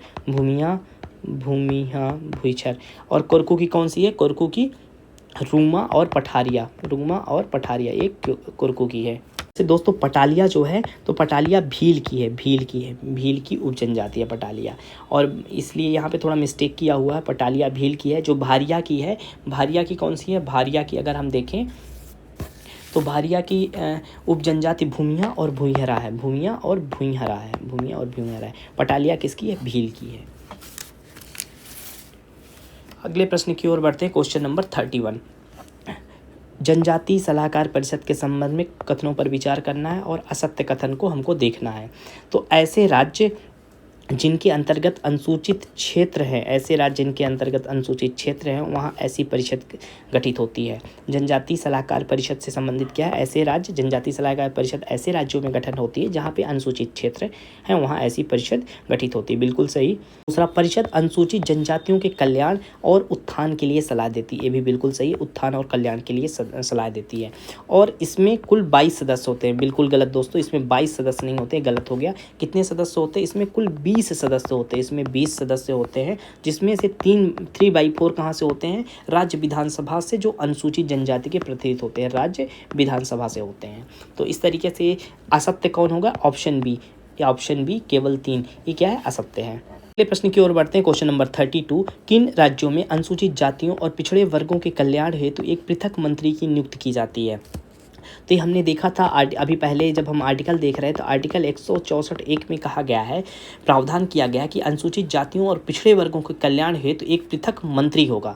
भुइछर। और कोरकू की कौन सी है? कोरकू की रूमा और पठारिया एक कोरकू की है। से दोस्तों पटालिया जो है, तो पटालिया भील की उपजनजाति है पटालिया। और इसलिए यहाँ पे थोड़ा मिस्टेक किया हुआ है। पटालिया भील की है। जो भारिया की है, भारिया की कौन सी है? भारिया की अगर हम देखें तो भारिया की उपजनजाति भूमिया और भुइहरा है। पटालिया किसकी है? भील की है। अगले प्रश्न की ओर बढ़ते हैं। क्वेश्चन नंबर 31, जनजाति सलाहकार परिषद के संबंध में कथनों पर विचार करना है और असत्य कथन को हमको देखना है। तो ऐसे राज्य जिनके अंतर्गत अनुसूचित क्षेत्र हैं, ऐसे राज्य जिनके अंतर्गत अनुसूचित क्षेत्र हैं वहाँ ऐसी परिषद गठित होती है। जनजाति सलाहकार परिषद से संबंधित क्या है? ऐसे राज्य, जनजाति सलाहकार परिषद ऐसे राज्यों में गठन होती है जहाँ पे अनुसूचित क्षेत्र हैं, वहाँ ऐसी परिषद गठित होती है। बिल्कुल सही। दूसरा, परिषद अनुसूचित जनजातियों के कल्याण और उत्थान के लिए सलाह देती है। ये भी बिल्कुल सही है, उत्थान और कल्याण के लिए सलाह देती है। और इसमें कुल 22 सदस्य होते हैं। बिल्कुल गलत दोस्तों, इसमें 22 सदस्य नहीं होते, गलत हो गया। कितने सदस्य होते हैं? इसमें कुल 20 सदस्य होते हैं। इसमें 20 सदस्य होते हैं, जिसमें से 3/4 कहाँ से होते हैं? राज्य विधानसभा से, जो अनुसूचित जनजाति के प्रतिनिधि होते हैं, राज्य विधानसभा से होते हैं। तो इस तरीके से असत्य कौन होगा? Option B. या ऑप्शन बी केवल 3, ये क्या है? असत्य है। अगले प्रश्न की ओर बढ़ते हैं। क्वेश्चन नंबर 32, किन राज्यों में अनुसूचित जातियों और पिछड़े वर्गों के कल्याण हेतु एक पृथक मंत्री की नियुक्ति की जाती है? तो ये हमने देखा था अभी पहले जब हम आर्टिकल देख रहे हैं, तो आर्टिकल 164(1) में कहा गया है, प्रावधान किया गया है कि अनुसूचित जातियों और पिछड़े वर्गों के कल्याण हेतु एक पृथक मंत्री होगा।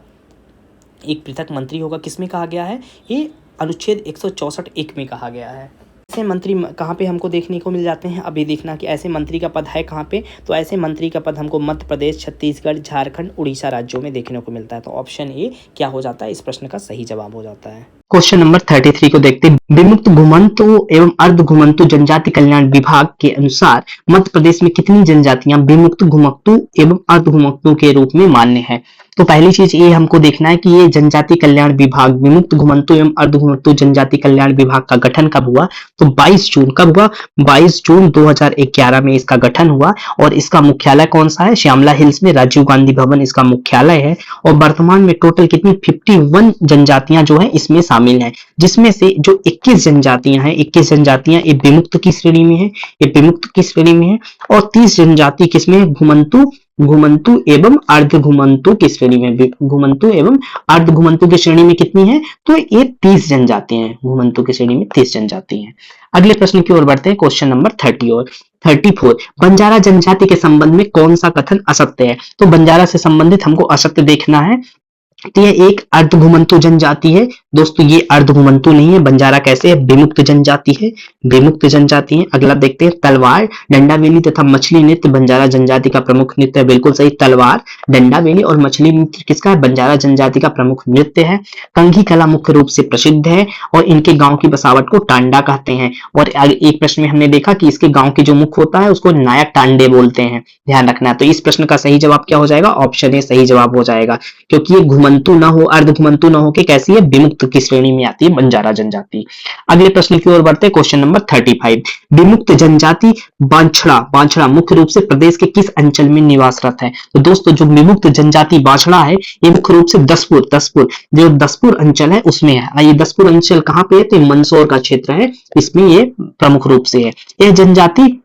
एक पृथक मंत्री होगा, किसमें कहा गया है? ये अनुच्छेद 164(1) में कहा गया है। ऐसे मंत्री कहाँ पे हमको देखने को मिल जाते हैं? अभी देखना कि ऐसे मंत्री का पद है कहाँ पे। तो ऐसे मंत्री का पद हमको मध्य प्रदेश, छत्तीसगढ़, झारखंड, उड़ीसा राज्यों में देखने को मिलता है। तो ऑप्शन ए क्या हो जाता है? इस प्रश्न का सही जवाब हो जाता है। क्वेश्चन नंबर 33 को देखते हैं। विमुक्त घुमंतु एवं अर्ध घुमंतु जनजाति कल्याण विभाग के अनुसार मध्य प्रदेश में कितनी जनजातियां विमुक्त घुमंतु एवं अर्ध घुमंतु के रूप में मान्य है? तो पहली चीज ये हमको देखना है कि ये जनजाति कल्याण विभाग, विमुक्त घुमंतु एवं अर्ध घुमंतु जनजाति कल्याण विभाग का गठन कब हुआ? तो 22 जून। कब हुआ? 22 जून 2011 में इसका गठन हुआ। और इसका मुख्यालय कौन सा है? श्यामला हिल्स में राजीव गांधी भवन इसका मुख्यालय है। और वर्तमान में टोटल कितनी 51 जनजातियां जो है इसमें शामिल है, जिसमें से जो 21 जनजातियां हैं, 21 जनजातियां ये विमुक्त की श्रेणी में है, ये विमुक्त की श्रेणी में है। और 30 जनजाति किसमें है? घुमंतु एवं अर्ध घुमंतु की श्रेणी में। घुमंतु एवं अर्ध घुमंतु की श्रेणी में कितनी है? तो ये 30 जनजाति हैं। घुमंतु की श्रेणी में 30 जनजाति हैं। अगले प्रश्न की ओर बढ़ते हैं। क्वेश्चन नंबर 30 और 34, बंजारा जनजाति के संबंध में कौन सा कथन असत्य है? तो बंजारा से संबंधित हमको असत्य देखना है। तो ये एक अर्ध घुमंतु जनजाति है। दोस्तों ये अर्ध घुमंतु नहीं है। बंजारा कैसे है? विमुक्त जनजाति है, विमुक्त जनजाति है। अगला देखते हैं। तलवार, डंडा वेली तथा मछली नृत्य बंजारा जनजाति का प्रमुख नृत्य है। बिल्कुल सही। तलवार, डंडा वेली और मछली नृत्य किसका है? बंजारा जनजाति का प्रमुख नृत्य है। कंघी कला मुख्य रूप से प्रसिद्ध है और इनके गांव की बसावट को टांडा कहते हैं। और एक प्रश्न में हमने देखा कि इसके गांव के जो मुख्य होता है उसको नायक टांडे बोलते हैं, ध्यान रखना है। तो इस प्रश्न का सही जवाब क्या हो जाएगा? ऑप्शन ए सही जवाब हो जाएगा, क्योंकि ये घुमंतु ना हो, अर्ध घुमंतु ना हो के कैसी है? विमुक्त की श्रेणी में आती है बंजारा जनजाति। अगले प्रश्न की ओर बढ़ते हैं। क्वेश्चन नंबर 35, विमुक्त जनजाति बांछड़ा मुख्य रूप से प्रदेश के किस अंचल में निवासरत है? तो दोस्तों जो विमुक्त जनजाति बांछड़ा है ये मुख्य रूप से दसपुर जो दसपुर अंचल है उसमें है। ये दसपुर अंचल कहाँ पे है? तो मंदसौर का क्षेत्र है, इसमें ये प्रमुख रूप से है। यह जनजाति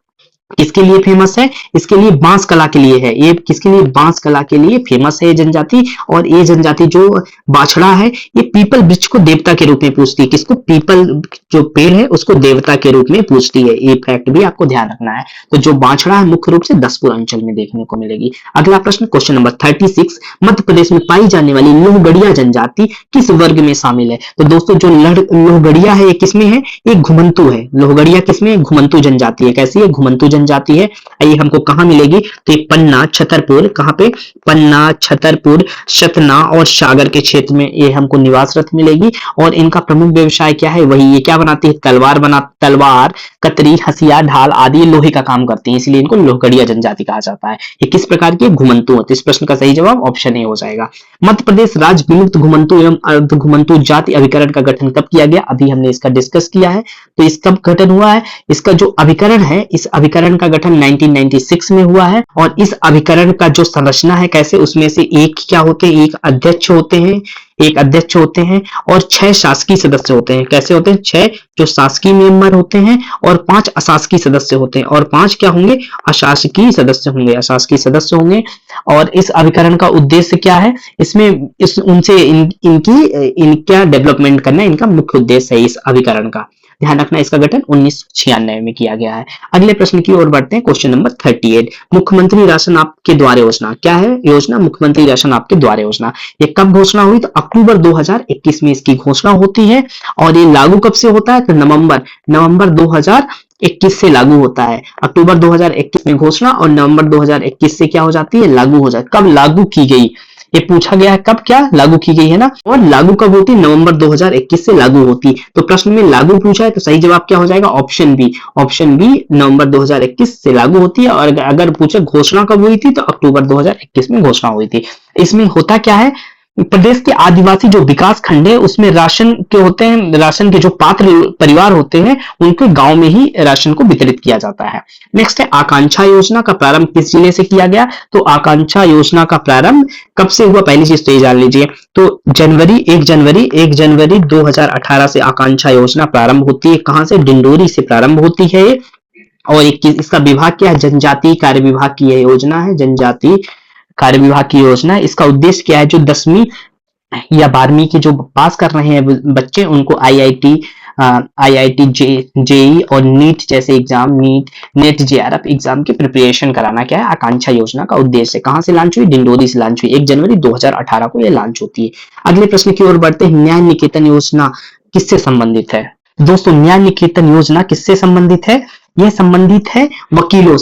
किसके लिए फेमस है? इसके लिए बांस कला के लिए है। ये किसके लिए? बांस कला के लिए फेमस है ये जनजाति। और ये जनजाति जो बाछड़ा है ये पीपल वृक्ष को देवता के रूप में पूजती है। किसको? पीपल जो पेड़ है उसको देवता के रूप में पूजती है। ये फैक्ट भी आपको ध्यान रखना है। तो जो बाछड़ा है मुख्य रूप से दसपुर अंचल में देखने को मिलेगी। अगला प्रश्न क्वेश्चन नंबर 36, मध्य प्रदेश में पाई जाने वाली लोहगड़िया जनजाति किस वर्ग में शामिल है? तो दोस्तों जो लोहगड़िया है ये किसमें है? ये घुमंतु है। लोहगड़िया किसमें? घुमंतु जनजाति है। कैसी है? घुमंतु जनजाति है। ये हमको कहां मिलेगी? तो ये पन्ना, छतरपुर, कहां पे? पन्ना, छतरपुर, सतना और सागर के क्षेत्र में ये हमको निवासरत मिलेगी। और इनका प्रमुख व्यवसाय क्या है? वही ये क्या बनाती है? तलवार, कतरी, हसिया, ढाल आदि लोहे का काम करती है, इसलिए इनको लोहगड़िया जनजाति कहा जाता है। ये किस प्रकार की? घुमंतु होती है। इस प्रश्न का सही जवाब ऑप्शन ए हो जाएगा। मध्य प्रदेश राज्य विमुक्त घुमंतु एवं अर्ध घुमंतु जाति अभिकरण का गठन कब किया गया? अभी हमने इसका डिस्कस किया है। तो इस कब गठन हुआ है? इसका जो अभिकरण है, इस अभिकरण का गठन 1996 में हुआ है। और इस अभिकरण का जो संरचना है कैसे, उसमें से एक क्या होते हैं? एक अध्यक्ष होते हैं और 6 शासकीय सदस्य होते हैं। कैसे होते हैं? 6 जो शासकीय मेंबर होते हैं और 5 अशासकीय सदस्य होते हैं। और 5 क्या होंगे? अशासकीय सदस्य होंगे। और इस अभिकरण का उद्देश्य क्या है? इसमें उनसे इनका डेवलपमेंट करना इनका मुख्य उद्देश्य है इस अभिकरण का। ध्यान रखना, इसका गठन 1996 में किया गया है। अगले प्रश्न की ओर बढ़ते हैं। क्वेश्चन नंबर 38, मुख्यमंत्री राशन आपके द्वारा योजना क्या है? योजना मुख्यमंत्री राशन आपके द्वारा योजना। ये कब घोषणा हुई? तो अक्टूबर 2021 में इसकी घोषणा होती है। और ये लागू कब से होता है? तो नवंबर 2021 से लागू होता है। अक्टूबर 2021 में घोषणा और नवंबर 2021 से क्या हो जाती है, लागू हो जाती है। कब लागू की गई, ये पूछा गया है, कब क्या लागू की गई है ना, और लागू कब होती, नवंबर 2021 से लागू होती। तो प्रश्न में लागू पूछा है तो सही जवाब क्या हो जाएगा, ऑप्शन बी। ऑप्शन बी नवंबर 2021 से लागू होती है। और अगर पूछे घोषणा कब हुई थी तो अक्टूबर 2021 में घोषणा हुई थी। इसमें होता क्या है, प्रदेश के आदिवासी जो विकास खंड है उसमें राशन के होते हैं, राशन के जो पात्र परिवार होते हैं उनके गांव में ही राशन को वितरित किया जाता है। नेक्स्ट है आकांक्षा योजना का प्रारंभ किस जिले से किया गया, तो आकांक्षा योजना का प्रारंभ कब से हुआ, पहली चीज तो ये जान लीजिए। तो एक जनवरी 2018 से आकांक्षा योजना प्रारंभ होती है। कहां से, डिंडोरी से प्रारंभ होती है। और एक इसका विभाग क्या है, जनजातीय कार्य विभाग की यह योजना है, जनजातीय कार्य विभाग की योजना है। इसका उद्देश्य क्या है, जो 10वीं या 12वीं की जो पास कर रहे हैं बच्चे उनको आईआईटी जेई और नीट जैसे एग्जाम, नेट जेआरएफ एग्जाम की प्रिपरेशन कराना क्या है, आकांक्षा योजना का उद्देश्य। कहां से लॉन्च हुई, डिंडोरी से लॉन्च हुई। 1 जनवरी 2018 को यह लॉन्च होती है। अगले प्रश्न की ओर बढ़ते हैं, न्याय निकेतन योजना किससे संबंधित है। दोस्तों न्याय निकेतन योजना किससे संबंधित है, यह संबंधित है वकीलों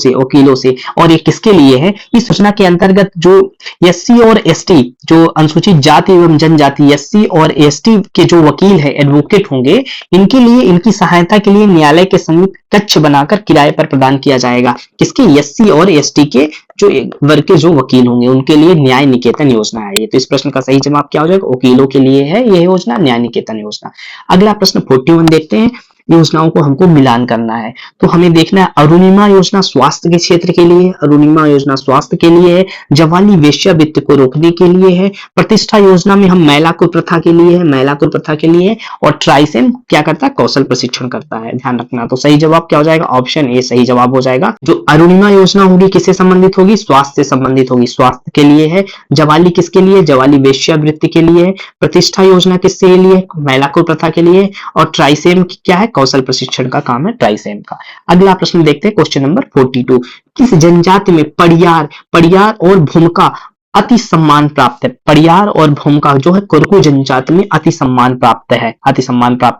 से। और ये किसके लिए है, इस योजना के अंतर्गत जो एससी और एसटी, जो अनुसूचित जाति एवं जनजाति, एससी और एसटी के जो वकील है, एडवोकेट होंगे, इनके लिए, इनकी सहायता के लिए न्यायालय के समीप कक्ष बनाकर किराए पर प्रदान किया जाएगा। किसके, एससी और एसटी के जो वर्ग के जो वकील होंगे उनके लिए न्याय निकेतन योजना है ये। तो इस प्रश्न का सही जवाब क्या हो जाएगा, वकीलों के लिए है यह योजना, न्याय निकेतन योजना। अगला प्रश्न 41 देखते हैं। योजनाओं को हमको मिलान करना है तो हमें देखना है, अरुणिमा योजना स्वास्थ्य के क्षेत्र के लिए, अरुणिमा योजना स्वास्थ्य के लिए है। जवाली वेश्यावृत्ति को रोकने के लिए है। प्रतिष्ठा योजना में हम महिला कुप्रथा के लिए है, महिला कुप्रथा के लिए है। और ट्राइसेम क्या करता है, कौशल प्रशिक्षण करता है, ध्यान रखना। तो सही जवाब क्या हो जाएगा, ऑप्शन ए सही जवाब हो जाएगा। जो अरुणिमा योजना होगी किससे संबंधित होगी, स्वास्थ्य से संबंधित होगी, स्वास्थ्य के लिए है। जवाली किसके लिए, जवाली वेश्यावृत्ति के लिए है। प्रतिष्ठा योजना किसके लिए, महिला कुप्रथा के लिए। और ट्राइसेम क्या है, कौशल प्रशिक्षण का काम है ट्राइसेम का। अगला प्रश्न देखते हैं, क्वेश्चन नंबर 42। किस जनजाति में पड़ियार और भूमिका अति सम्मान प्राप्त है। पड़ियार और भूमिका जो है कोरकू जनजाति में अति सम्मान प्राप्त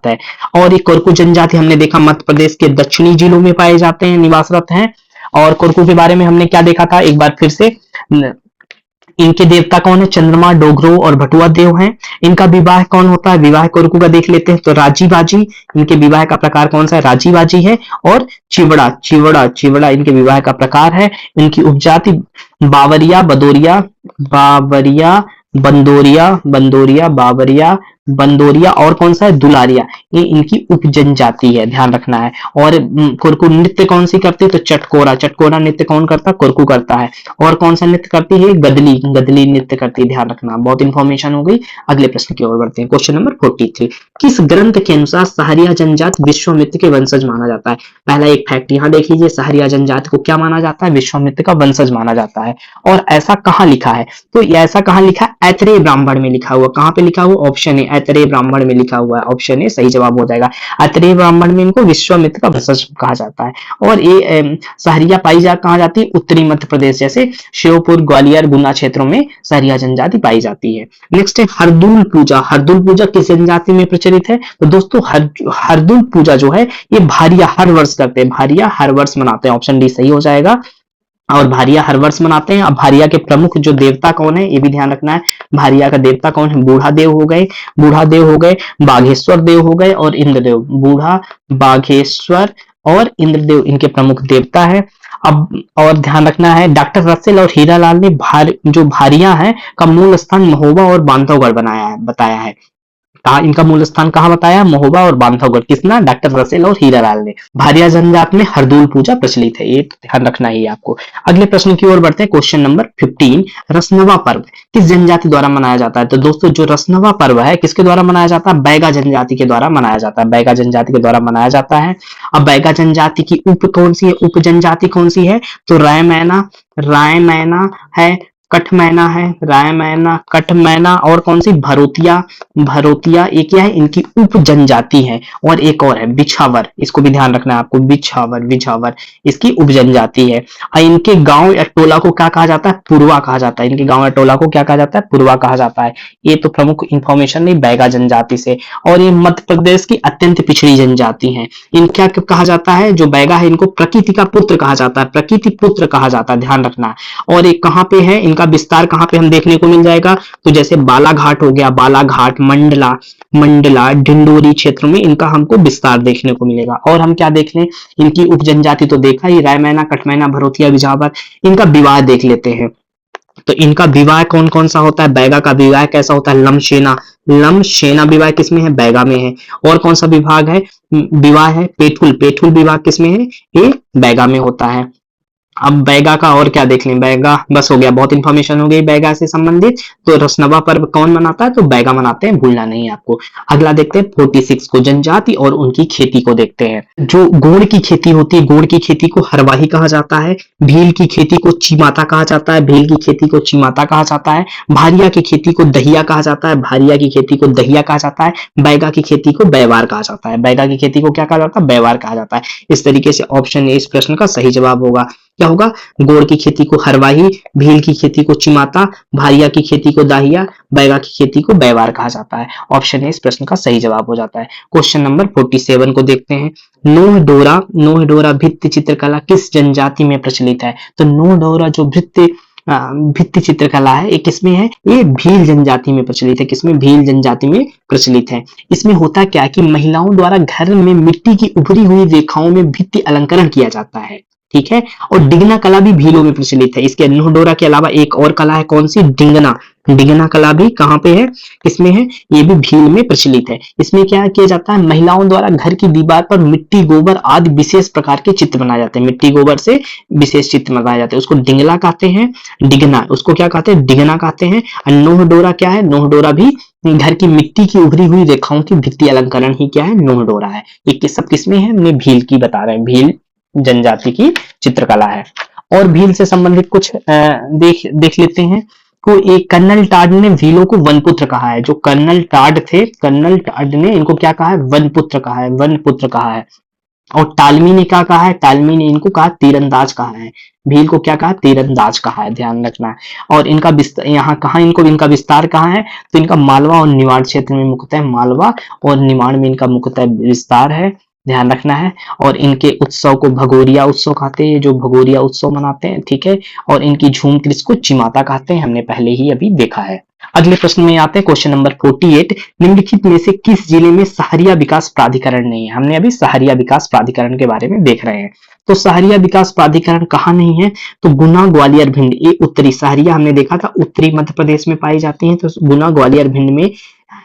है। और ये कोरकू जनजाति हमने देखा मध्य प्रदेश के दक्षिणी जिलों में पाए जाते हैं, निवासरत हैं। और कोरकू के बारे में हमने क्या देखा था, एक बार फिर से, इनके देवता कौन है, चंद्रमा, डोगरो और भटुआ देव हैं। इनका विवाह कौन होता है, विवाह कोरकू का देख लेते हैं। तो राजी बाजी, इनके विवाह का प्रकार कौन सा है, राजी बाजी है। और चिवड़ा इनके विवाह का प्रकार है। इनकी उपजाति बावरिया, बंदोरिया और कौन सा है, दुलारिया, ये इनकी उपजनजाति है, ध्यान रखना है। और कोरकू नृत्य कौन सी करती है, तो चटकोरा नृत्य कौन करता है, कोरकू करता है। और कौन सा नृत्य करती है, गदली नृत्य करती है, ध्यान रखना। बहुत इंफॉर्मेशन हो गई। अगले प्रश्न की ओर बढ़ते हैं, क्वेश्चन नंबर 43। किस ग्रंथ के अनुसार सहरिया जनजाति विश्वामित्र के वंशज माना जाता है। पहला एक फैक्ट यहाँ देख लीजिए, सहरिया जनजाति को क्या माना जाता है, विश्वामित्र का वंशज माना जाता है। और ऐसा कहाँ लिखा है, तो ऐसा कहाँ लिखा है, ऐतरेय ब्राह्मण में लिखा हुआ। कहाँ पे लिखा हुआ, ऑप्शन ए ऐतरेय ब्राह्मण में लिखा हुआ है, ऑप्शन ए सही जवाब हो जाएगा। ऐतरेय ब्राह्मण में इनको विश्वामित्र का वंशज कहा जाता है। और ये सहरिया पाई कहाँ जाती है, उत्तरी मध्य प्रदेश जैसे श्योपुर, ग्वालियर, गुना क्षेत्रों में सहरिया जनजाति पाई जाती है। नेक्स्ट है हरदुल पूजा किस जनजाति में प्रचलित है, तो दोस्तों हरदुल पूजा जो है ये भारिया हर वर्ष करते हैं, भारिया हर वर्ष मनाते हैं, ऑप्शन डी सही हो जाएगा। और भारिया हर वर्ष मनाते हैं। अब भारिया के प्रमुख जो देवता कौन है ये भी ध्यान रखना है, भारिया का देवता कौन है, बूढ़ा देव हो गए, बाघेश्वर देव हो गए और इंद्रदेव। बूढ़ा, बाघेश्वर और इंद्रदेव इनके प्रमुख देवता है। अब और ध्यान रखना है, डॉक्टर रसेल और हीरालाल ने जो भारिया है का मूल स्थान महोबा और बांधवगढ़ बताया है। इनका मूल स्थान कहाँ बताया, महोबा और बांधवगढ़। किसना, डॉक्टर रसेल और हीरालाल ने। भारिया जनजाति में हरदुल पूजा प्रचलित है, ये ध्यान रखना ही आपको। अगले प्रश्न की ओर बढ़ते हैं, क्वेश्चन नंबर 15। रसनवा पर्व किस जनजाति द्वारा मनाया जाता है, तो दोस्तों जो रसनवा पर्व है किसके द्वारा मनाया जाता है, बैगा जनजाति के द्वारा मनाया जाता है, बैगा जनजाति के द्वारा मनाया जाता है। अब बैगा जनजाति की उप जनजाति कौन सी है, तो राय मैना है। कठमैना है, रायमैना, कठमैना और कौन सी भरोतिया, भरोतिया ये क्या है, इनकी उप जनजाति है। और एक और है बिछावर, इसको भी ध्यान रखना है आपको, बिछावर, बिछावर इसकी उप जनजाति है। और इनके गांव या टोला को क्या कहा जाता है, पुरवा कहा जाता है। इनके गांव या टोला को क्या कहा जाता है, पुरवा कहा जाता है। ये तो प्रमुख इंफॉर्मेशन नहीं बैगा जनजाति से। और ये मध्य प्रदेश की अत्यंत पिछड़ी जनजाति है। इनका क्या कहा जाता है, जो बैगा है इनको प्रकृति का पुत्र कहा जाता है, प्रकृति पुत्र कहा जाता है, ध्यान रखना। और एक कहाँ पे है, इनका विस्तार कहाँ पे हम देखने को मिल जाएगा, तो जैसे बालाघाट हो गया, बालाघाट, मंडला, मंडला, डिंडोरी क्षेत्र में इनका हमको विस्तार देखने को मिलेगा। और हम क्या देख लें, इनकी उप जनजाति तो देखा ही, रायमैना, कठमैना, भरोतिया, बिझावर। इनका विवाह देख लेते हैं। तो इनका विवाह कौन कौन सा होता है, बैगा का विवाह कैसा होता है, लमसेना, लमसेना विवाह किसमें है, बैगा में है। और कौन सा विभाग है, विवाह है पेठुल, पेठुल विवाह किसमें है, ये बैगा में होता है। अब बैगा का और क्या देख लें, बैगा बस हो गया, बहुत इंफॉर्मेशन हो गई बैगा से संबंधित। तो रसनवा पर्व कौन मनाता है, तो बैगा मनाते हैं, भूलना नहीं है आपको। अगला देखते हैं 46 को, जनजाति और उनकी खेती को देखते हैं। जो गुड़ की खेती होती है, गुड़ की खेती को हरवाही कहा जाता है। भील की खेती को चिमाता कहा जाता है, भील की खेती को चिमाता कहा जाता है। भारिया की खेती को दहिया कहा जाता है, भारिया की खेती को दहिया कहा जाता है। बैगा की खेती को बैवार कहा जाता है, बैगा की खेती को क्या कहा जाता है, बैवार कहा जाता है। इस तरीके से ऑप्शन ए इस प्रश्न का सही जवाब होगा। क्या होगा, गोड़ की खेती को हरवाही, भील की खेती को चिमाता, भारिया की खेती को दाहिया, बैगा की खेती को बैवार कहा जाता है। ऑप्शन ए इस प्रश्न का सही जवाब हो जाता है। क्वेश्चन नंबर 47 को देखते हैं। नोह डोरा, नोह डोरा भित्ति चित्रकला किस जनजाति में प्रचलित है, तो नोह डोरा जो भित्ति चित्रकला है ये किसमें है, ये भील जनजाति में प्रचलित है। किसमें, भील जनजाति में प्रचलित है। इसमें होता क्या कि महिलाओं द्वारा घर में मिट्टी की उभरी हुई रेखाओं में भित्ति अलंकरण किया जाता है, ठीक है। और डिंगना कला भी भीलों में प्रचलित है। इसके नोह डोरा के अलावा एक और कला है, कौन सी, डिंगना, डिंगना कला भी कहाँ पे है, किसमें है, ये भी भील में प्रचलित है। इसमें क्या किया जाता है, महिलाओं द्वारा घर की दीवार पर मिट्टी, गोबर आदि विशेष प्रकार के चित्र बनाए जाते हैं। मिट्टी गोबर से विशेष चित्र बनाए जाते हैं, उसको डिंगला कहते हैं, डिगना, उसको क्या कहते हैं, डिगना कहते हैं। और नोह डोरा क्या है, नोह डोरा भी घर की मिट्टी की उभरी हुई रेखाओं की भित्ति अलंकरण ही क्या है, नोह डोरा है। ये सब किसमें है, हमने भील की बता रहे हैं, भील जनजाति की चित्रकला है। और भील से संबंधित कुछ देख लेते हैं। को एक कर्नल टाड ने भीलों को वनपुत्र कहा है। जो कर्नल टाड थे, कर्नल टाड ने इनको क्या कहा है, वनपुत्र कहा है, वनपुत्र कहा है। और टालमी ने क्या कहा है, टालमी ने इनको कहा तीरंदाज कहा है। भील को क्या कहा, तीरंदाज कहा है, ध्यान रखना है। और इनका यहाँ कहा, इनका विस्तार कहाँ है, तो इनका मालवा और निमाड़ क्षेत्र में मुख्यतः, मालवा और निमाड़ में इनका मुख्यतः विस्तार है, ध्यान रखना है। और इनके उत्सव को भगोरिया उत्सव कहते हैं, जो भगोरिया उत्सव मनाते हैं, ठीक है। और इनकी झूम कृषि को चिमाता कहते हैं, हमने पहले ही अभी देखा है। अगले प्रश्न में आते हैं, क्वेश्चन नंबर 48। निम्नलिखित में से किस जिले में सहरिया विकास प्राधिकरण नहीं है। हमने अभी सहरिया विकास प्राधिकरण के बारे में देख रहे हैं। तो सहरिया विकास प्राधिकरण कहाँ नहीं है, तो गुना, ग्वालियर, भिंड, ये उत्तरी, सहरिया हमने देखा था उत्तरी मध्य प्रदेश में पाई जाती है। तो गुना, ग्वालियर, भिंड में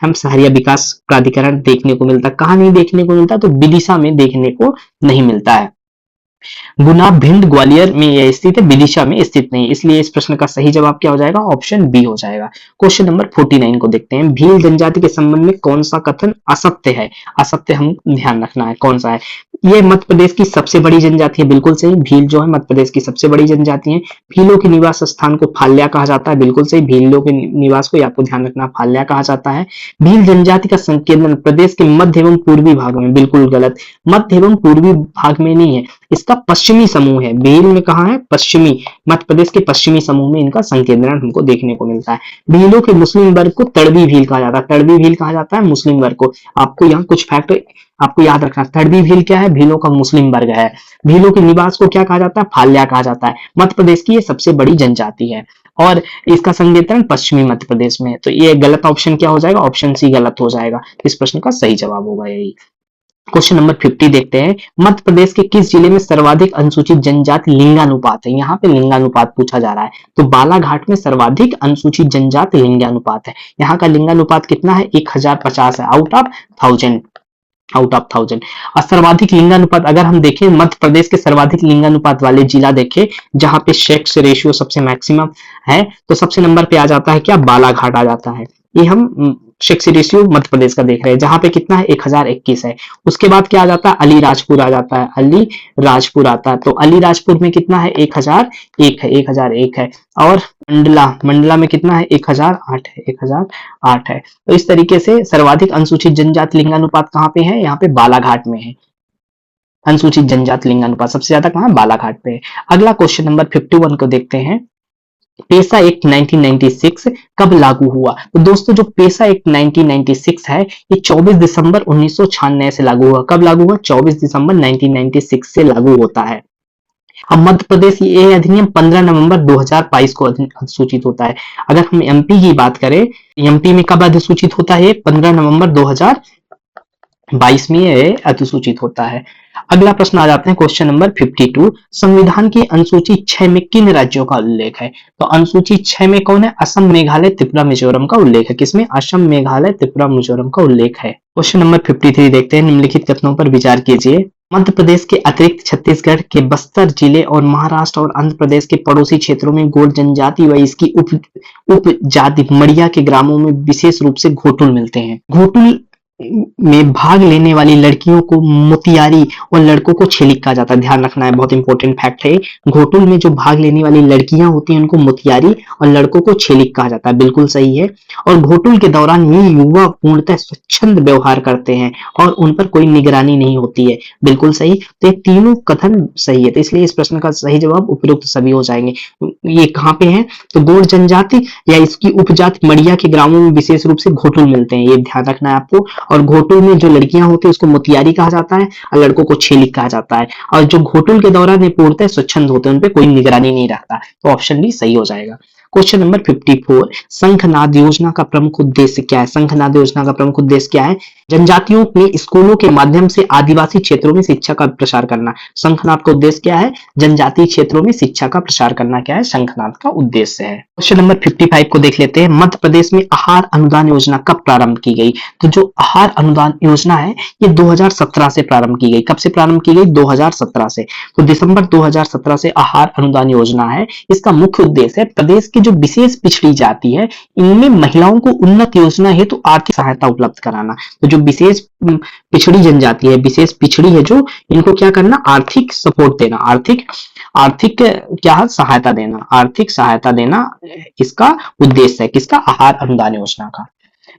हम सहरिया विकास प्राधिकरण देखने को मिलता। कहाँ नहीं देखने को मिलता, तो विदिशा में देखने को नहीं मिलता है। गुना, भिंड, ग्वालियर में यह स्थित है, विदिशा में स्थित नहीं। इसलिए इस प्रश्न का सही जवाब क्या हो जाएगा, ऑप्शन बी हो जाएगा। क्वेश्चन नंबर 49 को देखते हैं। भील जनजाति के संबंध में कौन सा कथन असत्य है, असत्य हम ध्यान रखना है कौन सा है। ये मध्य प्रदेश की सबसे बड़ी जनजाति है, बिल्कुल सही। भील जो है मध्य प्रदेश की सबसे बड़ी जनजाति है। भीलों के निवास स्थान को फाल्या कहा जाता है, बिल्कुल सही। भीलों के निवास को आपको ध्यान रखना, फाल्या कहा जाता है। भील जनजाति का संकेंद्रण प्रदेश के मध्य एवं पूर्वी भाग में, बिल्कुल गलत, मध्य एवं पूर्वी भाग में नहीं है, इसका पश्चिमी समूह है। भील में कहा है, पश्चिमी, मध्य प्रदेश के पश्चिमी समूह में इनका संकेंद्रण हमको देखने को मिलता है। भीलों के मुस्लिम वर्ग को तड़वी भील कहा जाता है, तड़वी भील कहा जाता है मुस्लिम वर्ग को। आपको यहाँ कुछ फैक्ट आपको याद रखना, तड़वी भील क्या है, भीलों का मुस्लिम वर्ग है। भीलों के निवास को क्या कहा जाता है, फाल्या कहा जाता है। मध्य प्रदेश की ये सबसे बड़ी जनजाति है और इसका संकेंद्रण पश्चिमी मध्य प्रदेश में है। तो ये गलत ऑप्शन क्या हो जाएगा, ऑप्शन सी गलत हो जाएगा। इस प्रश्न का सही जवाब होगा यही। क्वेश्चन नंबर 50 देखते हैं। मध्य प्रदेश के किस जिले में सर्वाधिक अनुसूचित जनजाति लिंगानुपात है। यहाँ पे लिंगानुपात पूछा जा रहा है। तो बालाघाट में सर्वाधिक अनुसूचित जनजाति लिंगानुपात है। यहाँ का लिंगानुपात कितना है, 1050 है, आउट ऑफ 1000, आउट ऑफ 1000। और सर्वाधिक लिंगानुपात अगर हम देखें, मध्य प्रदेश के सर्वाधिक लिंगानुपात वाले जिला देखें जहां पे सेक्स रेशियो सबसे मैक्सिमम है, तो सबसे नंबर पे आ जाता है क्या, बालाघाट आ जाता है। ये हम सेक्स रेशियो मध्य प्रदेश का देख रहे हैं, जहां पे कितना है, 1021 है। उसके बाद क्या आ जाता है, अलीराजपुर आ जाता है, अलीराजपुर आता है। तो अलीराजपुर में कितना है, 1001 है, 1001 है। और मंडला, मंडला में कितना है? 1008 है, 1008 है। तो इस तरीके से सर्वाधिक अनुसूचित जनजाति लिंगानुपात कहाँ पे है? यहाँ पे बालाघाट में है। अनुसूचित जनजाति लिंगानुपात सबसे ज्यादा कहाँ? बालाघाट पे है। अगला क्वेश्चन नंबर 51 को देखते हैं। पेसा एक्ट 1996 कब लागू हुआ? तो दोस्तों जो पेसा एक्ट 1996 है ये 24 दिसंबर 1996 से लागू हुआ। कब लागू हुआ? 24 दिसंबर 1996 से लागू होता है। अब मध्य प्रदेश ये अधिनियम 15 नवंबर 2022 को अधिसूचित होता है। अगर हम एमपी की बात करें, एमपी में कब अधिसूचित होता है? 15 नवंबर 2022 में ये अधिसूचित होता है। अगला प्रश्न आ जाते हैं क्वेश्चन नंबर 52। संविधान की अनुसूची 6 में किन राज्यों का उल्लेख है? तो अनुसूची 6 में कौन है? असम, मेघालय, त्रिपुरा, मिजोरम का उल्लेख है। किसमें? असम, मेघालय, त्रिपुरा, मिजोरम का उल्लेख है। क्वेश्चन नंबर 53 देखते हैं। निम्नलिखित कथनों पर विचार कीजिए। मध्य प्रदेश के अतिरिक्त छत्तीसगढ़ के बस्तर जिले और महाराष्ट्र और आंध्र प्रदेश के पड़ोसी क्षेत्रों में गोंड जनजाति व इसकी उपजाति मड़िया के ग्रामों में विशेष रूप से घोटुल मिलते हैं। घोटुल में भाग लेने वाली लड़कियों को मुतियारी और लड़कों को छेलिक कहा जाता है। ध्यान रखना है, बहुत इंपॉर्टेंट फैक्ट है। घोटुल में जो भाग लेने वाली लड़कियां होती हैं उनको मुतियारी और लड़कों को छेलिक कहा जाता है। बिल्कुल सही है। और घोटुल के दौरान ये युवा पूर्णतः स्वच्छंद व्यवहार करते हैं और उन पर कोई निगरानी नहीं होती है। बिल्कुल सही। तो ये तीनों कथन सही है, तो इसलिए इस प्रश्न का सही जवाब उपयुक्त सभी हो जाएंगे। ये कहाँ पे है? तो गोंड जनजाति या इसकी उपजाति मड़िया के ग्रामों में विशेष रूप से घोटुल मिलते हैं, ये ध्यान रखना है आपको। और घोटुल में जो लड़कियां होती है उसको मुतियारी कहा जाता है और लड़कों को छेलिक कहा जाता है। और जो घोटुल के दौरान पूर्णतः स्वच्छंद होते हैं, उनपे कोई निगरानी नहीं रखता। तो ऑप्शन डी सही हो जाएगा। Question number 54। शंखनाद योजना का प्रमुख उद्देश्य क्या है? शंखनाद योजना का प्रमुख उद्देश्य क्या है? जनजातियों में स्कूलों के माध्यम से आदिवासी क्षेत्रों में शिक्षा का प्रसार करना। शंखनाद का उद्देश्य क्या है? जनजातीय क्षेत्रों में शिक्षा का प्रसार करना क्या है? शंखनाद का उद्देश्य है। क्वेश्चन नंबर 55 को देख लेते हैं। मध्य प्रदेश में आहार अनुदान योजना कब प्रारंभ की गई? तो जो आहार अनुदान योजना है ये 2017 से प्रारंभ की गई। कब से प्रारंभ की गई? 2017 से। तो दिसंबर 2017 से आहार अनुदान योजना है। इसका मुख्य उद्देश्य है प्रदेश की जो विशेष पिछड़ी जाति है इनमें महिलाओं को उन्नत योजना हेतु आर्थिक सहायता उपलब्ध कराना। तो जो विशेष पिछड़ी जनजाति है, विशेष पिछड़ी है जो, इनको क्या करना? आर्थिक सपोर्ट देना, आर्थिक क्या सहायता देना, आर्थिक सहायता देना इसका उद्देश्य है। किसका? आहार अनुदान योजना का।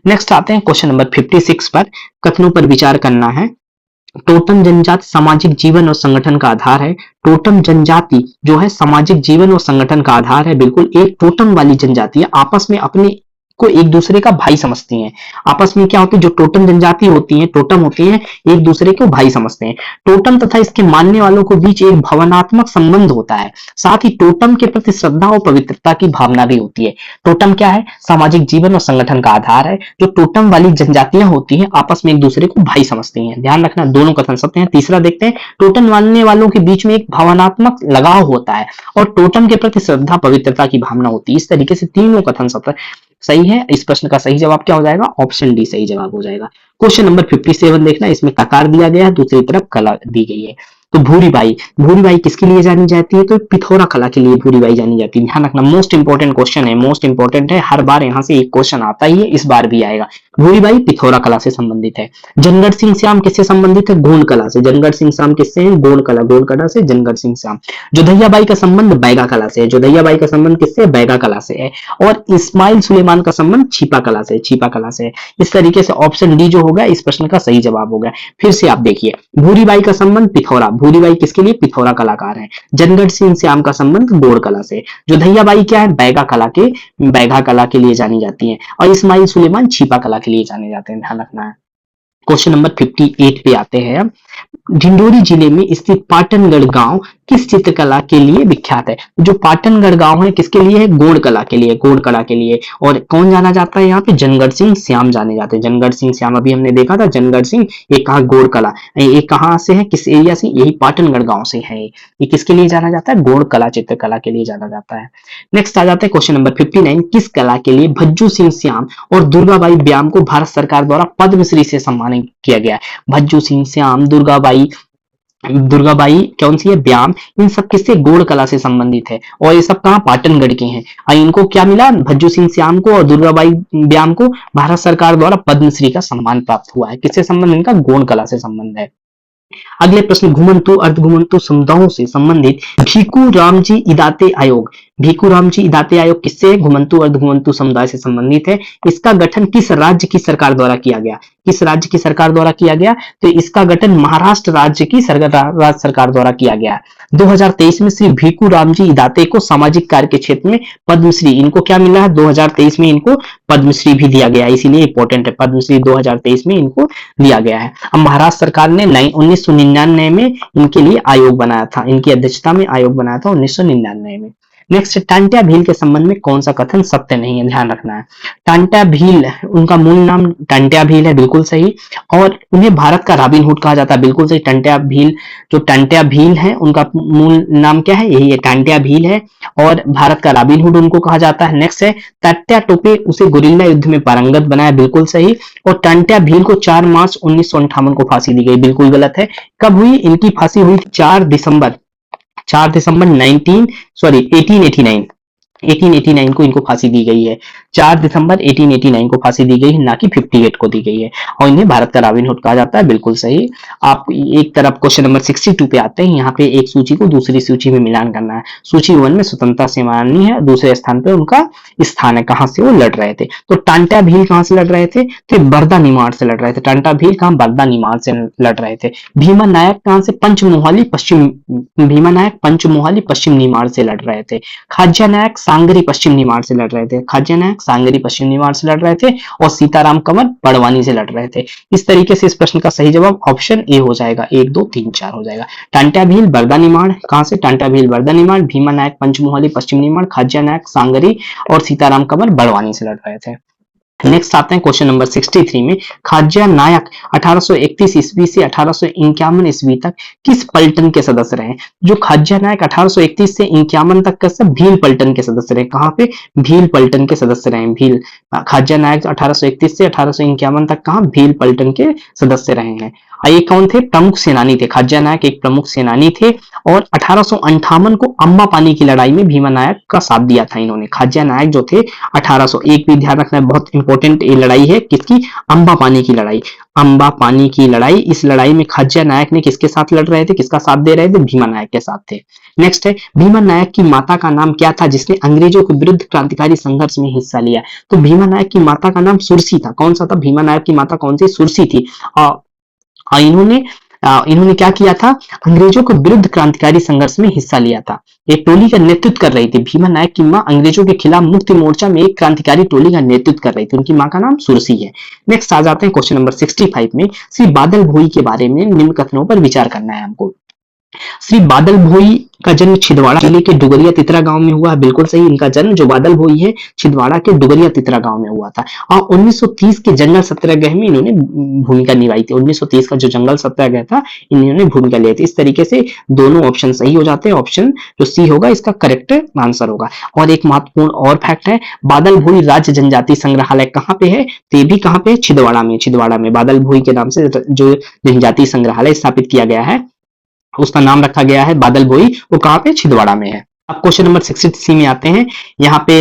नेक्स्ट आते हैं क्वेश्चन नंबर 56 पर। कथनों पर विचार करना है। टोटम जनजाति सामाजिक जीवन और संगठन का आधार है। टोटम जनजाति जो है सामाजिक जीवन और संगठन का आधार है। बिल्कुल, एक टोटम वाली जनजाति है, आपस में अपने को एक दूसरे का भाई समझती हैं। आपस में क्या होती है? जो टोटम जनजाति होती है, टोटम होती है, एक दूसरे को भाई समझते हैं। टोटम तथा इसके मानने वालों के बीच एक भावनात्मक संबंध होता है। साथ ही टोटम के प्रति श्रद्धा और पवित्रता की भावना भी होती है। टोटम क्या है? सामाजिक जीवन और संगठन का आधार है। जो टोटम वाली जनजातियां होती हैं आपस में एक दूसरे को भाई समझती हैं। ध्यान रखना, दोनों कथन सत्य हैं। तीसरा देखते हैं। टोटम मानने वालों के बीच में एक भावनात्मक लगाव होता है और टोटम के प्रति श्रद्धा पवित्रता की भावना होती है। इस तरीके से तीनों कथन सत्य सही है। इस प्रश्न का सही जवाब क्या हो जाएगा? ऑप्शन डी सही जवाब हो जाएगा। क्वेश्चन नंबर 57 देखना, इसमें ककार दिया गया है, दूसरी तरफ कला दी गई है। तो भूरीबाई, भूरीबाई किसके लिए जानी जाती है? तो पिथौरा कला के लिए भूरीबाई जानी जाती है। ध्यान रखना, मोस्ट इंपॉर्टेंट क्वेश्चन है, मोस्ट इंपॉर्टेंट है। हर बार यहाँ से एक क्वेश्चन आता ही है, इस बार भी आएगा। भूरीबाई पिथौरा कला से संबंधित है। जनगढ़ सिंह श्याम किससे संबंधित है? गोंड कला से। जनगढ़ सिंह श्याम किससे है? गोंड कला, गोंड कला से जनगढ़ सिंह श्याम। जोधैयाबाई का संबंध बैगा कला से है। जोधैयाबाई का संबंध किससे? बैगा कला से है। और इस्माइल सुलेमान का संबंध छिपा कला से, छिपा कला से है। इस तरीके से ऑप्शन डी जो होगा इस प्रश्न का सही जवाब होगा। फिर से आप देखिए, भूरीबाई का संबंध पिथौरा, भूरीबाई किसके लिए? पिथौरा कलाकार है। जनगढ़ सिंह श्याम का संबंध गोंड कला से। जोधैयाबाई क्या है? बैगा कला के, बैगा कला के लिए जानी जाती है। और इस्माइल सुलेमान छिपा कला के लिए जाने जाते हैं। ध्यान रखना है। क्वेश्चन नंबर 58 पे आते हैं। ढिंडोरी जिले में स्थित पाटनगढ़ गांव किस चित्रकला के लिए विख्यात है? जो पाटनगढ़ गांव है किसके लिए है? गोंड कला के लिए, गोंड कला के लिए। और कौन जाना जाता है यहाँ पे? जनगढ़ सिंह श्याम जाने जाते हैं। जनगढ़ सिंह श्याम अभी हमने देखा था, जनगढ़ सिंह ये कहा गोंड कला, ये कहाँ से है, किस एरिया से? यही पाटनगढ़ गांव से है। ये किसके लिए जाना जाता है? गोंड कला, चित्रकला के लिए जाना जाता है। नेक्स्ट आ जाता है क्वेश्चन नंबर 59। किस कला के लिए भज्जू सिंह श्याम और दुर्गाबाई व्याम को भारत सरकार द्वारा पद्मश्री से सम्मानित किया गया? भज्जू सिंह श्याम, दुर्गाबाई कौन सी है? व्याम, इन सब किससे? गोंड कला से संबंधित है। और ये सब कहाँ? पाटनगढ़ के हैं। और इनको क्या मिला? भज्जू सिंह श्याम को और दुर्गाबाई व्याम को भारत सरकार द्वारा पद्मश्री का सम्मान प्राप्त हुआ है। किससे संबंध इनका? गोंड कला से संबंध है। अगले प्रश्न, घुमंतु अर्ध घुमंतु समुदायों से संबंधित भीखू रामजी इदाते आयोग, भीखू रामजी इदाते आयोग किससे, घुमंतु अर्ध घुमंतु समुदाय से संबंधित है। इसका गठन किस राज्य की सरकार द्वारा किया गया, किस राज्य की सरकार द्वारा किया गया, तो इसका गठन महाराष्ट्र राज्य की राज्य सरकार द्वारा किया गया। 2023 में श्री भीखू रामजी इदाते को सामाजिक कार्य के क्षेत्र में पद्मश्री, इनको क्या मिला है, 2023 में इनको पद्मश्री भी दिया गया है, इसीलिए इंपॉर्टेंट है, पद्मश्री 2023 में इनको दिया गया है। अब महाराष्ट्र सरकार ने 1999 में इनके लिए आयोग बनाया था, इनकी अध्यक्षता में आयोग बनाया था 1999 में। नेक्स्ट, टांट्या भील के संबंध में कौन सा कथन सत्य नहीं है, ध्यान रखना है। टांट्या भील, उनका मूल नाम टांट्या भील है, बिल्कुल सही, और उन्हें भारत का रॉबिन हुड कहा जाता है, बिल्कुल सही। टांट्या भील, जो टांट्या भील है उनका मूल नाम क्या है, यही है, टांट्या भील है, और भारत का रॉबिन हुड उनको कहा जाता है। नेक्स्ट है, तात्या टोपे उसे गुरिल्ला युद्ध में पारंगत बनाया, बिल्कुल सही, और टांट्या भील को 4 मार्च 1958 को फांसी दी गई, बिल्कुल गलत है। कब हुई इनकी फांसी, हुई 4 दिसंबर 1889 को इनको फांसी दी गई है, 4 दिसंबर 1889 को फांसी दी गई है, ना कि 58 को दी गई है, और इन्हें भारत का रॉबिन हुड कहा जाता है, बिल्कुल सही। आप एक तरफ क्वेश्चन नंबर 62 पे आते हैं, यहाँ पे एक सूची को दूसरी सूची में मिलान करना है। सूची 1 में स्वतंत्रता सेनानी है, दूसरे स्थान पे उनका स्थान है, कहां से वो लड़ रहे थे, तो टांट्या भील कहां से लड़ रहे थे, तो बरदा निमाड़ से लड़ रहे थे, टांट्या भील कहां, बरदा निमाड़ से लड़ रहे थे। भीमा नायक कहां से, पंचमोहाली पश्चिम निमाड़ से लड़ रहे थे। खाज्या नायक सांगरी पश्चिम निमाड़ से लड़ रहे थे, खाज्या नायक सांगरी पश्चिम निमाड़ से लड़ रहे थे, और सीताराम कंवर बड़वानी से लड़ रहे थे। इस तरीके से इस प्रश्न का सही जवाब ऑप्शन ए हो जाएगा, 1 2 3 4 हो जाएगा। टांट्या भील बरदा निमाड़, कहां से, टांट्या भील बरदा निमाड़, भीमा नायक पंचमोहाली पश्चिम निमाड़, खाज्या नायक सांगरी और सीताराम कंवर बड़वानी से लड़ रहे थे। नेक्स्ट आते हैं क्वेश्चन नंबर 63 में, खाज्या नायक 1831 ईस्वी से 1851 ईस्वी तक किस पलटन के सदस्य रहे। जो खाज्या नायक 1831 से 51 तक का सब भील पलटन के सदस्य रहे, कहां पे, भील पलटन के सदस्य रहे, भील। खाज्या नायक 1831 से 1851 तक कहां, भील पलटन के सदस्य रहे हैं। ये कौन थे, प्रमुख सेनानी थे, खाज्या नायक एक प्रमुख सेनानी थे, और 1858 को अम्बा पानी की लड़ाई में भीमा नायक का साथ दिया था इन्होंने। खाज्या नायक जो थे 1801 भी ध्यान रखना है, बहुत इंपॉर्टेंट ये लड़ाई है, किसकी, अम्बा पानी की लड़ाई, अम्बा पानी की लड़ाई। इस लड़ाई में खाज्या नायक ने किसके साथ लड़ रहे थे, किसका साथ दे रहे थे, भीमा नायक के साथ थे। नेक्स्ट है, भीमा नायक की माता का नाम क्या था जिसने अंग्रेजों के विरुद्ध क्रांतिकारी संघर्ष में हिस्सा लिया। तो भीमा नायक की माता का नाम सुरसी था, कौन सा था, भीमा नायक की माता कौन सी, सुरसी थी। इन्होंने क्या किया था, अंग्रेजों के विरुद्ध क्रांतिकारी संघर्ष में हिस्सा लिया था, एक टोली का नेतृत्व कर रही थी। भीमा नायक की मां अंग्रेजों के खिलाफ मुक्ति मोर्चा में एक क्रांतिकारी टोली का नेतृत्व कर रही थी, उनकी मां का नाम सुरसी है। नेक्स्ट आ जाते हैं क्वेश्चन नंबर 65 में, श्री बादल भोई के बारे में निम्न कथनों पर विचार करना है हमको। श्री बादल भोई का जन्म छिंदवाड़ा जिले के डुगरिया तितरा गांव में हुआ है, बिल्कुल सही। इनका जन्म जो बादल भोई है छिंदवाड़ा के डुगरिया तितरा गांव में हुआ था, और 1930 के जंगल सत्याग्रह में इन्होंने भूमिका निभाई थी। 1930 का जो जंगल सत्याग्रह था इन्होंने भूमिका ली थी। इस तरीके से दोनों ऑप्शन सही हो जाते हैं, ऑप्शन जो सी होगा इसका करेक्ट आंसर होगा। और एक महत्वपूर्ण और फैक्ट है, बादल भोई राज्य जनजाति संग्रहालय कहाँ पे है, ते भी कहाँ पे, छिंदवाड़ा में बादल भोई के नाम से जो जनजाति संग्रहालय स्थापित किया गया है, उसका नाम रखा गया है बादल भोई, वो कहां पे, छिंदवाड़ा में है। अब क्वेश्चन नंबर 63 में आते हैं, यहाँ पे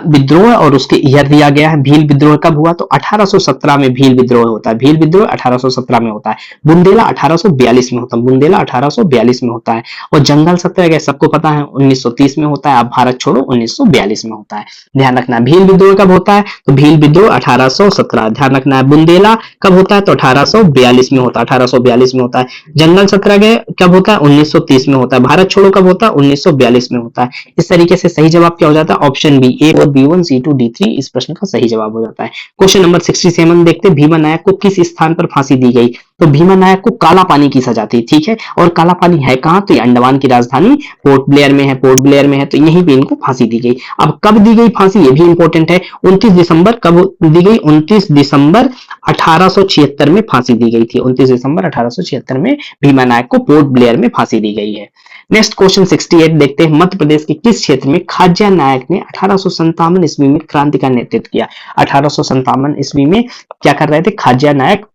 विद्रोह और उसके ईयर दिया गया है। भील विद्रोह कब हुआ, तो 1817 में भील विद्रोह होता है, भील विद्रोह 1817 में होता है। बुंदेला 1842 में होता है, बुंदेला 1842 में होता है। और जंगल सत्याग्रह सबको पता है 1930 में होता है, अब भारत छोड़ो 1942 में होता है। ध्यान रखना है, भील विद्रोह कब होता है, तो भील विद्रोह 1817, ध्यान रखना है। बुंदेला कब होता है, तो 1842 में होता है, 1842 में होता है। जंगल सत्याग्रह कब होता है, 1930 में होता है। भारत छोड़ो कब होता है, 1942 में होता है। इस तरीके से सही जवाब क्या हो जाता है, ऑप्शन बी, ए और B1 C2 D3 इस प्रश्न का सही जवाब हो जाता है। क्वेश्चन नंबर 67 देखते हैं, भीमा नायक को किस स्थान पर फांसी दी गई। तो भीमा नायक को काला पानी की सजा थी, ठीक है। और काला पानी है कहां, तो अंडमान की राजधानी पोर्ट ब्लेयर में है, पोर्ट ब्लेयर में है, तो यहीं पे इनको फांसी दी गई। अब कब दी गई फांसी, ये भी इंपॉर्टेंट है। 29 दिसंबर कब दी गई, 29 दिसंबर 1876 में फांसी दी गई थी। 29 दिसंबर 1876 में भीमा नायक को पोर्ट ब्लेयर में फांसी दी गई है। नेक्स्ट क्वेश्चन 68 देखते हैं, मध्य प्रदेश के किस क्षेत्र में खाज्या नायक ने 1857 ईस्वी में क्रांति का नेतृत्व किया। 1857 ईस्वी में क्या कर रहे थे खाज्या नायक,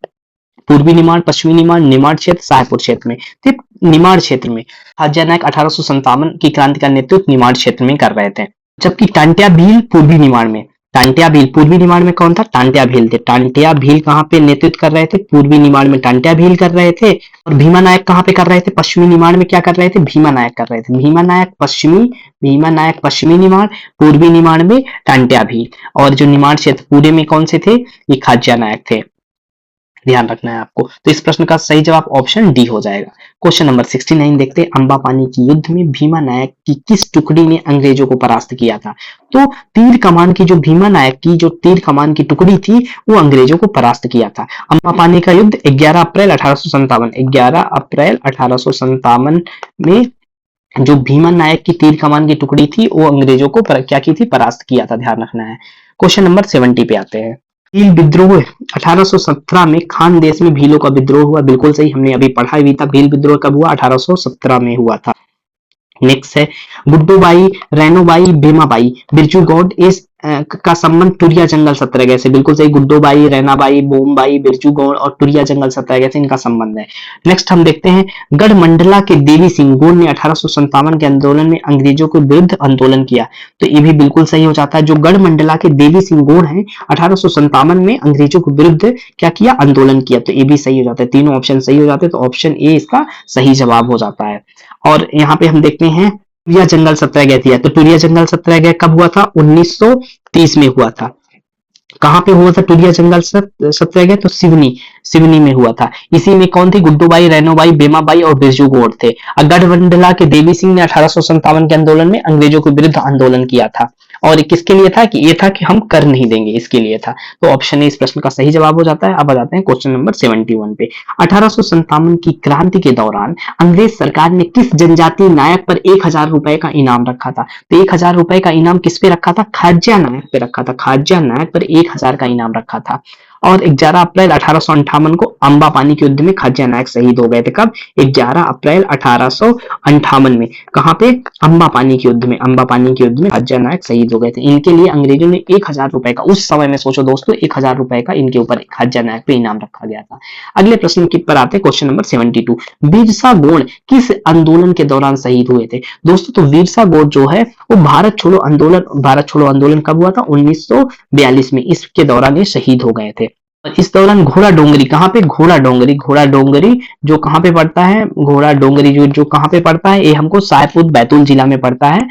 पूर्वी निमाड़, पश्चिमी निमाड़, निमाड़ क्षेत्र, साहेबपुर क्षेत्र में, ठीक, निमाड़ क्षेत्र में खाज्या नायक 1857 की क्रांति का नेतृत्व निमाड़ क्षेत्र में कर रहे थे। जबकि टांट्या भील पूर्वी निमाड़ में, टांट्या भील पूर्वी निमाड़ में कौन था? टांट्या भील थे। टांट्या भील कहाँ पे नेतृत्व कर रहे थे? पूर्वी निमाड़ में टांट्या भील कर रहे थे। और भीमा नायक कहाँ पे कर रहे थे? पश्चिमी निमाड़ में क्या कर रहे थे? भीमा नायक कर रहे थे। भीमा नायक पश्चिमी निमाड़, पूर्वी निमाड़ में टांट्या भील, और जो निमाड़ क्षेत्र पूरे में कौन से थे? ये खाज्या नायक थे। ध्यान रखना है आपको। तो इस प्रश्न का सही जवाब ऑप्शन डी हो जाएगा। क्वेश्चन नंबर 69 देखते हैं। अंबापानी की युद्ध में भीमा नायक की किस टुकड़ी ने अंग्रेजों को परास्त किया था? तो तीर कमान की जो भीमा नायक की जो तीर कमान की टुकड़ी थी वो अंग्रेजों को परास्त किया था। अंबापानी का युद्ध 11 अप्रैल 1857 में जो भीमा नायक की तीर कमान की टुकड़ी थी वो अंग्रेजों को क्या की थी? परास्त किया था। ध्यान रखना है। क्वेश्चन नंबर 70 पे आते हैं। भील विद्रोह 1817 में खान देश में भीलों का विद्रोह हुआ। बिल्कुल सही, हमने अभी पढ़ा भी था। भील विद्रोह कब हुआ? 1817 में हुआ था। नेक्स्ट है गुड्डूबाई, रैनोबाई, भीमाबाई, बिरजू गौड़ इस का संबंध टुरिया जंगल सत्याग्रह से। बिल्कुल सही, गुड्डूबाई, रैनाबाई, बोमबाई, बिरजू गौड़ और टुरिया जंगल सत्याग्रह से इनका संबंध है। नेक्स्ट हम देखते हैं गढ़मंडला के देवी सिंह गौड़ ने 1857 के आंदोलन में अंग्रेजों के विरुद्ध आंदोलन किया। तो ये भी बिल्कुल सही हो जाता है। जो गढ़मंडला के देवी सिंह गौड़ हैं 1857 में अंग्रेजों के विरुद्ध क्या किया? आंदोलन किया। तो ये भी सही हो जाता है। तीनों ऑप्शन सही हो जाते हैं। तो ऑप्शन ए इसका सही जवाब हो जाता है। और यहाँ पे हम देखते हैं टुरिया जंगल सत्याग्रह दिया। तो टुरिया जंगल सत्याग्रह कब हुआ था? 1930 में हुआ था। कहां पे हुआ था टुरिया जंगल सत्याग्रह? तो सिवनी में हुआ था। इसी में कौन थी? गुड्डूबाई, रैनोबाई, बेमाबाई और बिरजू गौड़ थे। गढ़मंडला के देवी सिंह ने 1857 के आंदोलन में अंग्रेजों के विरुद्ध आंदोलन किया था। और किसके लिए था? कि ये था कि हम कर नहीं देंगे, इसके लिए था। तो ऑप्शन ए इस प्रश्न का सही जवाब हो जाता है। अब आ जाते हैं क्वेश्चन नंबर 71 पे। 1857 की क्रांति के दौरान अंग्रेज सरकार ने किस जनजातीय नायक पर 1000 रुपए का इनाम रखा था? तो 1000 रुपए का इनाम किस पे रखा था? खाज्या नायक पे रखा था। खाज्या नायक पर 1000 का इनाम रखा था। और 11 अप्रैल 1858 को अंबापानी के युद्ध में खाज्या नायक शहीद हो गए थे। कब? 11 अप्रैल 1858 में। कहां पे? अंबापानी के युद्ध में। अंबापानी के युद्ध में खाज्या नायक शहीद हो गए थे। इनके लिए अंग्रेजों ने 1000 रुपए का, उस समय में सोचो दोस्तों, 1000 रुपए का इनके ऊपर खाज्या नायक पे इनाम रखा गया था। अगले प्रश्न की पर आते हैं, क्वेश्चन नंबर 72। बिरसा गौड़ किस आंदोलन के दौरान शहीद हुए थे? दोस्तों तो बिरसा गौड़ जो है वो भारत छोड़ो आंदोलन कब हुआ था? 1942 में। इसके दौरान ये शहीद हो गए थे। इस दौरान घोड़ा डोंगरी कहां पे? घोड़ा डोंगरी जो कहां पे पड़ता है? घोड़ा डोंगरी जो कहां पे पड़ता है? ये हमको साहेबपुर बैतूल जिला में पड़ता है।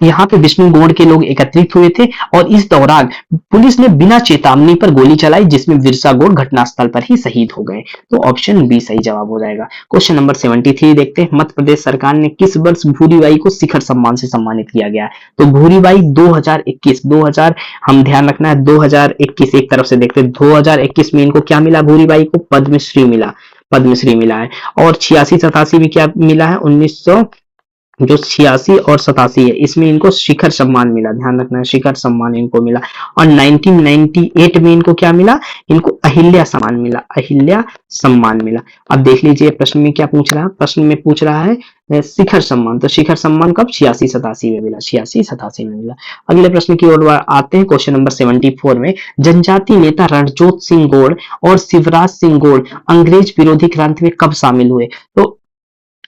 यहाँ पे विष्णु गौड़ के लोग एकत्रित हुए थे और इस दौरान पुलिस ने बिना चेतावनी पर गोली चलाई, जिसमें बिरसा गौड़ घटनास्थल पर ही शहीद हो गए। तो ऑप्शन बी सही जवाब हो जाएगा। क्वेश्चन नंबर 73 देखते हैं। मध्य प्रदेश सरकार ने किस वर्ष भूरीबाई को शिखर सम्मान से सम्मानित किया गया? तो भूरीबाई 2021 हम ध्यान रखना है 2021 एक तरफ से देखते हैं। 2021 में इनको क्या मिला? भूरीबाई को पद्मश्री मिला है। और 86-87 में क्या मिला है? 1900 जो 86 और 87 है इसमें इनको शिखर सम्मान मिला। ध्यान रखना है, शिखर सम्मान इनको मिला। और 1998 में इनको क्या मिला? इनको अहिल्या सम्मान मिला। अब देख लीजिए प्रश्न में क्या पूछ रहा है। प्रश्न में पूछ रहा है शिखर सम्मान। तो शिखर सम्मान कब? 86-87 में मिला। 86-87 में मिला। अगले प्रश्न की ओर आते हैं। क्वेश्चन नंबर 74 में जनजातीय नेता रणजोत सिंह गौड़ और शिवराज सिंह गौड़ अंग्रेज विरोधी क्रांति में कब शामिल हुए? तो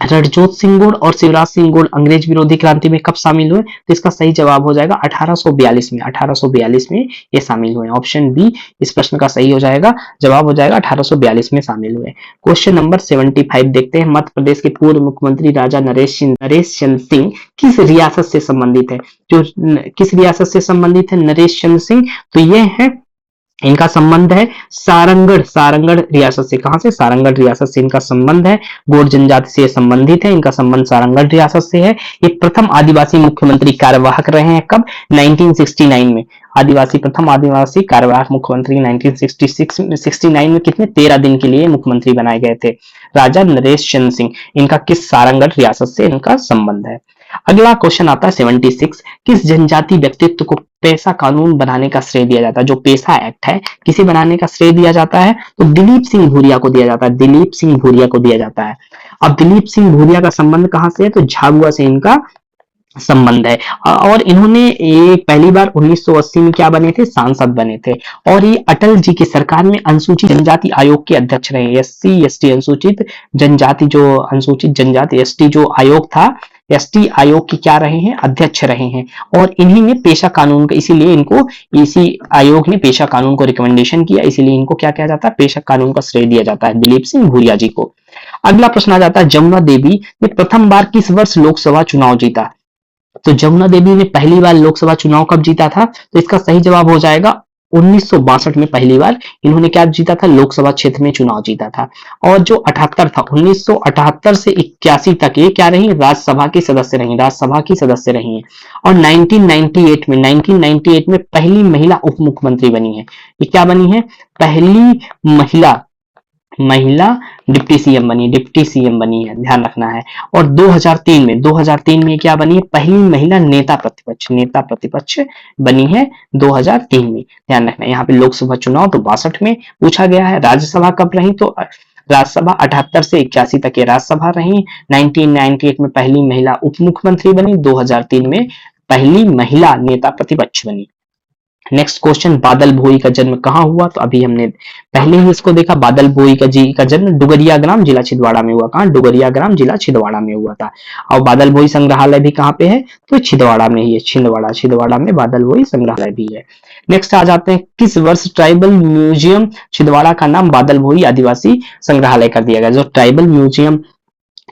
रणजोत सिंह गौड़ और शिवराज सिंह गौड़ अंग्रेज विरोधी क्रांति में कब शामिल हुए? तो इसका सही जवाब हो जाएगा 1842 में। 1842 में ये शामिल हुए। ऑप्शन बी इस प्रश्न का सही हो जाएगा, जवाब हो जाएगा 1842 में शामिल हुए। क्वेश्चन नंबर 75 देखते हैं। मध्य प्रदेश के पूर्व मुख्यमंत्री राजा नरेश चंद्र सिंह किस रियासत से संबंधित है? जो किस रियासत से संबंधित है नरेश चंद्र सिंह? तो ये है, इनका संबंध है सारंगढ़ रियासत से। कहां से? सारंगढ़ रियासत से इनका संबंध है। गौड़ जनजाति से संबंधित है, इनका संबंध सारंगढ़ रियासत से है। ये प्रथम आदिवासी मुख्यमंत्री कार्यवाहक रहे हैं। कब? 1969 में। प्रथम आदिवासी कार्यवाहक मुख्यमंत्री 1969 में। कितने? 13 दिन के लिए मुख्यमंत्री बनाए गए थे। राजा नरेश चंद्र सिंह, इनका किस सारंगढ़ रियासत से इनका संबंध है। अगला क्वेश्चन आता है 76। किस जनजाति व्यक्तित्व को पेशा कानून बनाने का श्रेय दिया जाता है? जो पेशा एक्ट है किसे बनाने का श्रेय दिया जाता है? तो दिलीप सिंह भूरिया को दिया जाता है। दिलीप सिंह भूरिया को दिया जाता है। अब दिलीप सिंह भूरिया का संबंध कहां से है? तो झाबुआ से इनका संबंध है। और इन्होंने एक पहली बार 1980 में क्या बने थे? सांसद बने थे। और ये अटल जी की सरकार में अनुसूचित जनजाति आयोग के अध्यक्ष रहे। SC ST अनुसूचित जनजाति एसटी जो आयोग था एसटी आयोग के क्या रहे हैं, अध्यक्ष रहे हैं। और इन्हीं ने पेशा कानून का, इसीलिए इनको, इसी आयोग ने पेशा कानून को रिकमेंडेशन किया, इसीलिए इनको क्या किया जाता है, पेशा कानून का श्रेय दिया जाता है दिलीप सिंह भूरिया जी को। अगला प्रश्न आ जाता है, जमुना देवी ने प्रथम बार किस वर्ष लोकसभा चुनाव जीता? तो जमुना देवी ने पहली बार लोकसभा चुनाव कब जीता था? तो इसका सही जवाब हो जाएगा 1962 में पहली बार इन्होंने क्या जीता था, लोकसभा क्षेत्र में चुनाव जीता था। और जो 78 था, 1978 से 81 तक ये क्या रही, राज्यसभा की सदस्य रही, राज्यसभा की सदस्य रही है। और 1998 में पहली महिला उप मुख्यमंत्री बनी है। ये क्या बनी है, पहली महिला महिला डिप्टी सीएम बनी, डिप्टी सीएम बनी है, ध्यान रखना है। और 2003 में क्या बनी है, पहली महिला नेता प्रतिपक्ष बनी है 2003 में, ध्यान रखना। यहाँ पे लोकसभा चुनाव तो 62 में पूछा गया है, राज्यसभा कब रही, तो राज्यसभा 78 से 81 तक ये राज्यसभा रही। 1998 में पहली महिला उप मुख्यमंत्री बनी, 2003 में पहली महिला नेता प्रतिपक्ष बनी। नेक्स्ट क्वेश्चन, बादल भोई का जन्म कहाँ हुआ? तो अभी हमने पहले ही इसको देखा, बादल भोई का जी का जन्म डुगरिया ग्राम जिला छिंदवाड़ा में हुआ। कहाँ? डुगरिया ग्राम जिला छिंदवाड़ा में हुआ था। और बादल भोई संग्रहालय भी कहाँ पे है? तो छिंदवाड़ा में ही है, छिंदवाड़ा में बादल भोई संग्रहालय भी है। नेक्स्ट आ जाते हैं, किस वर्ष ट्राइबल म्यूजियम छिंदवाड़ा का नाम बादल भोई आदिवासी संग्रहालय कर दिया गया? जो ट्राइबल म्यूजियम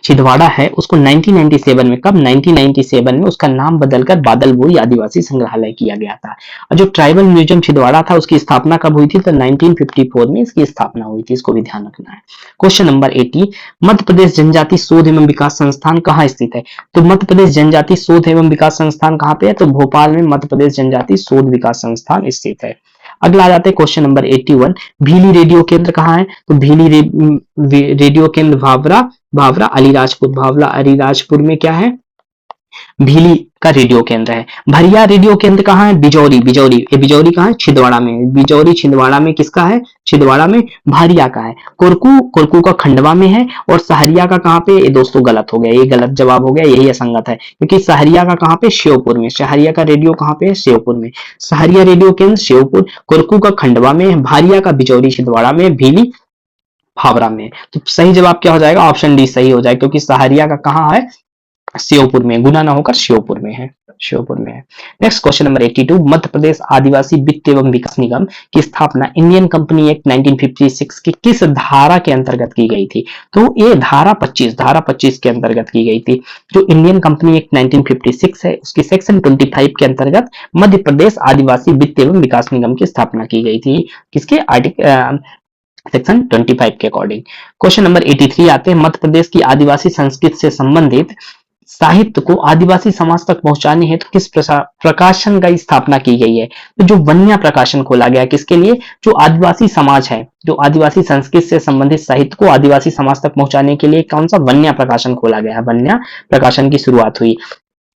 छिंदवाड़ा है उसको 1997 में, कब? 1997 में उसका नाम बदलकर बादल भोई आदिवासी संग्रहालय किया गया था। और जो ट्राइबल म्यूजियम छिंदवाड़ा था उसकी स्थापना कब हुई थी? तो 1954 में इसकी स्थापना हुई थी, इसको भी ध्यान रखना है। क्वेश्चन नंबर 80, मध्य प्रदेश जनजाति शोध एवं विकास संस्थान कहाँ स्थित है? तो मध्य प्रदेश जनजाति शोध एवं विकास संस्थान कहाँ पे है? तो भोपाल में मध्य प्रदेश जनजाति शोध विकास संस्थान स्थित है। अगला आ जाते हैं क्वेश्चन नंबर 81, भीली रेडियो केंद्र कहाँ है? तो भीली रेडियो केंद्र भावरा अलीराजपुर में क्या है? भीली का रेडियो केंद्र है। भरिया रेडियो केंद्र कहाँ है? बिजौरी ये बिजौरी कहाँ है? छिंदवाड़ा में। बिजौरी छिंदवाड़ा में किसका है? छिंदवाड़ा में भारिया का है। कुरकू का खंडवा में है। और सहरिया का कहाँ पे? ये दोस्तों गलत हो गया, ये गलत जवाब हो गया, यही असंगत है, क्योंकि सहरिया का कहाँ पे? श्योपुर में। सहरिया का रेडियो कहाँ पे है? श्योपुर में। सहरिया रेडियो केंद्र श्योपुर, कुरकू का खंडवा में, भारिया का बिजौरी छिंदवाड़ा में, भीली भावरा में। तो सही जवाब क्या हो जाएगा? ऑप्शन डी सही हो जाएगा, क्योंकि सहरिया का कहाँ है? श्योपुर में, गुना ना होकर श्योपुर में है। Next question number 82, Madhya Pradesh आदिवासी वित्त एवं विकास निगम की स्थापना इंडियन कंपनी एक्ट 1956 की किस धारा के अंतर्गत की गई थी? तो ये धारा 25 के अंतर्गत की गई थी। जो इंडियन कंपनी एक्ट 1956 है उसकी सेक्शन 25 के अंतर्गत मध्य प्रदेश आदिवासी वित्त एवं विकास निगम की स्थापना की गई थी। किसके? सेक्शन 25 के अकॉर्डिंग। क्वेश्चन नंबर 83 आते हैं, मध्य प्रदेश की आदिवासी संस्कृति से संबंधित साहित्य को आदिवासी समाज तक पहुंचाने हेतु किस प्रकाशन का स्थापना की गई है? तो जो वन्या प्रकाशन खोला गया, किसके लिए? जो आदिवासी समाज है, जो आदिवासी संस्कृति से संबंधित साहित्य को आदिवासी समाज तक पहुंचाने के लिए कौन सा? वन्या प्रकाशन खोला गया है। वन्या प्रकाशन की शुरुआत हुई।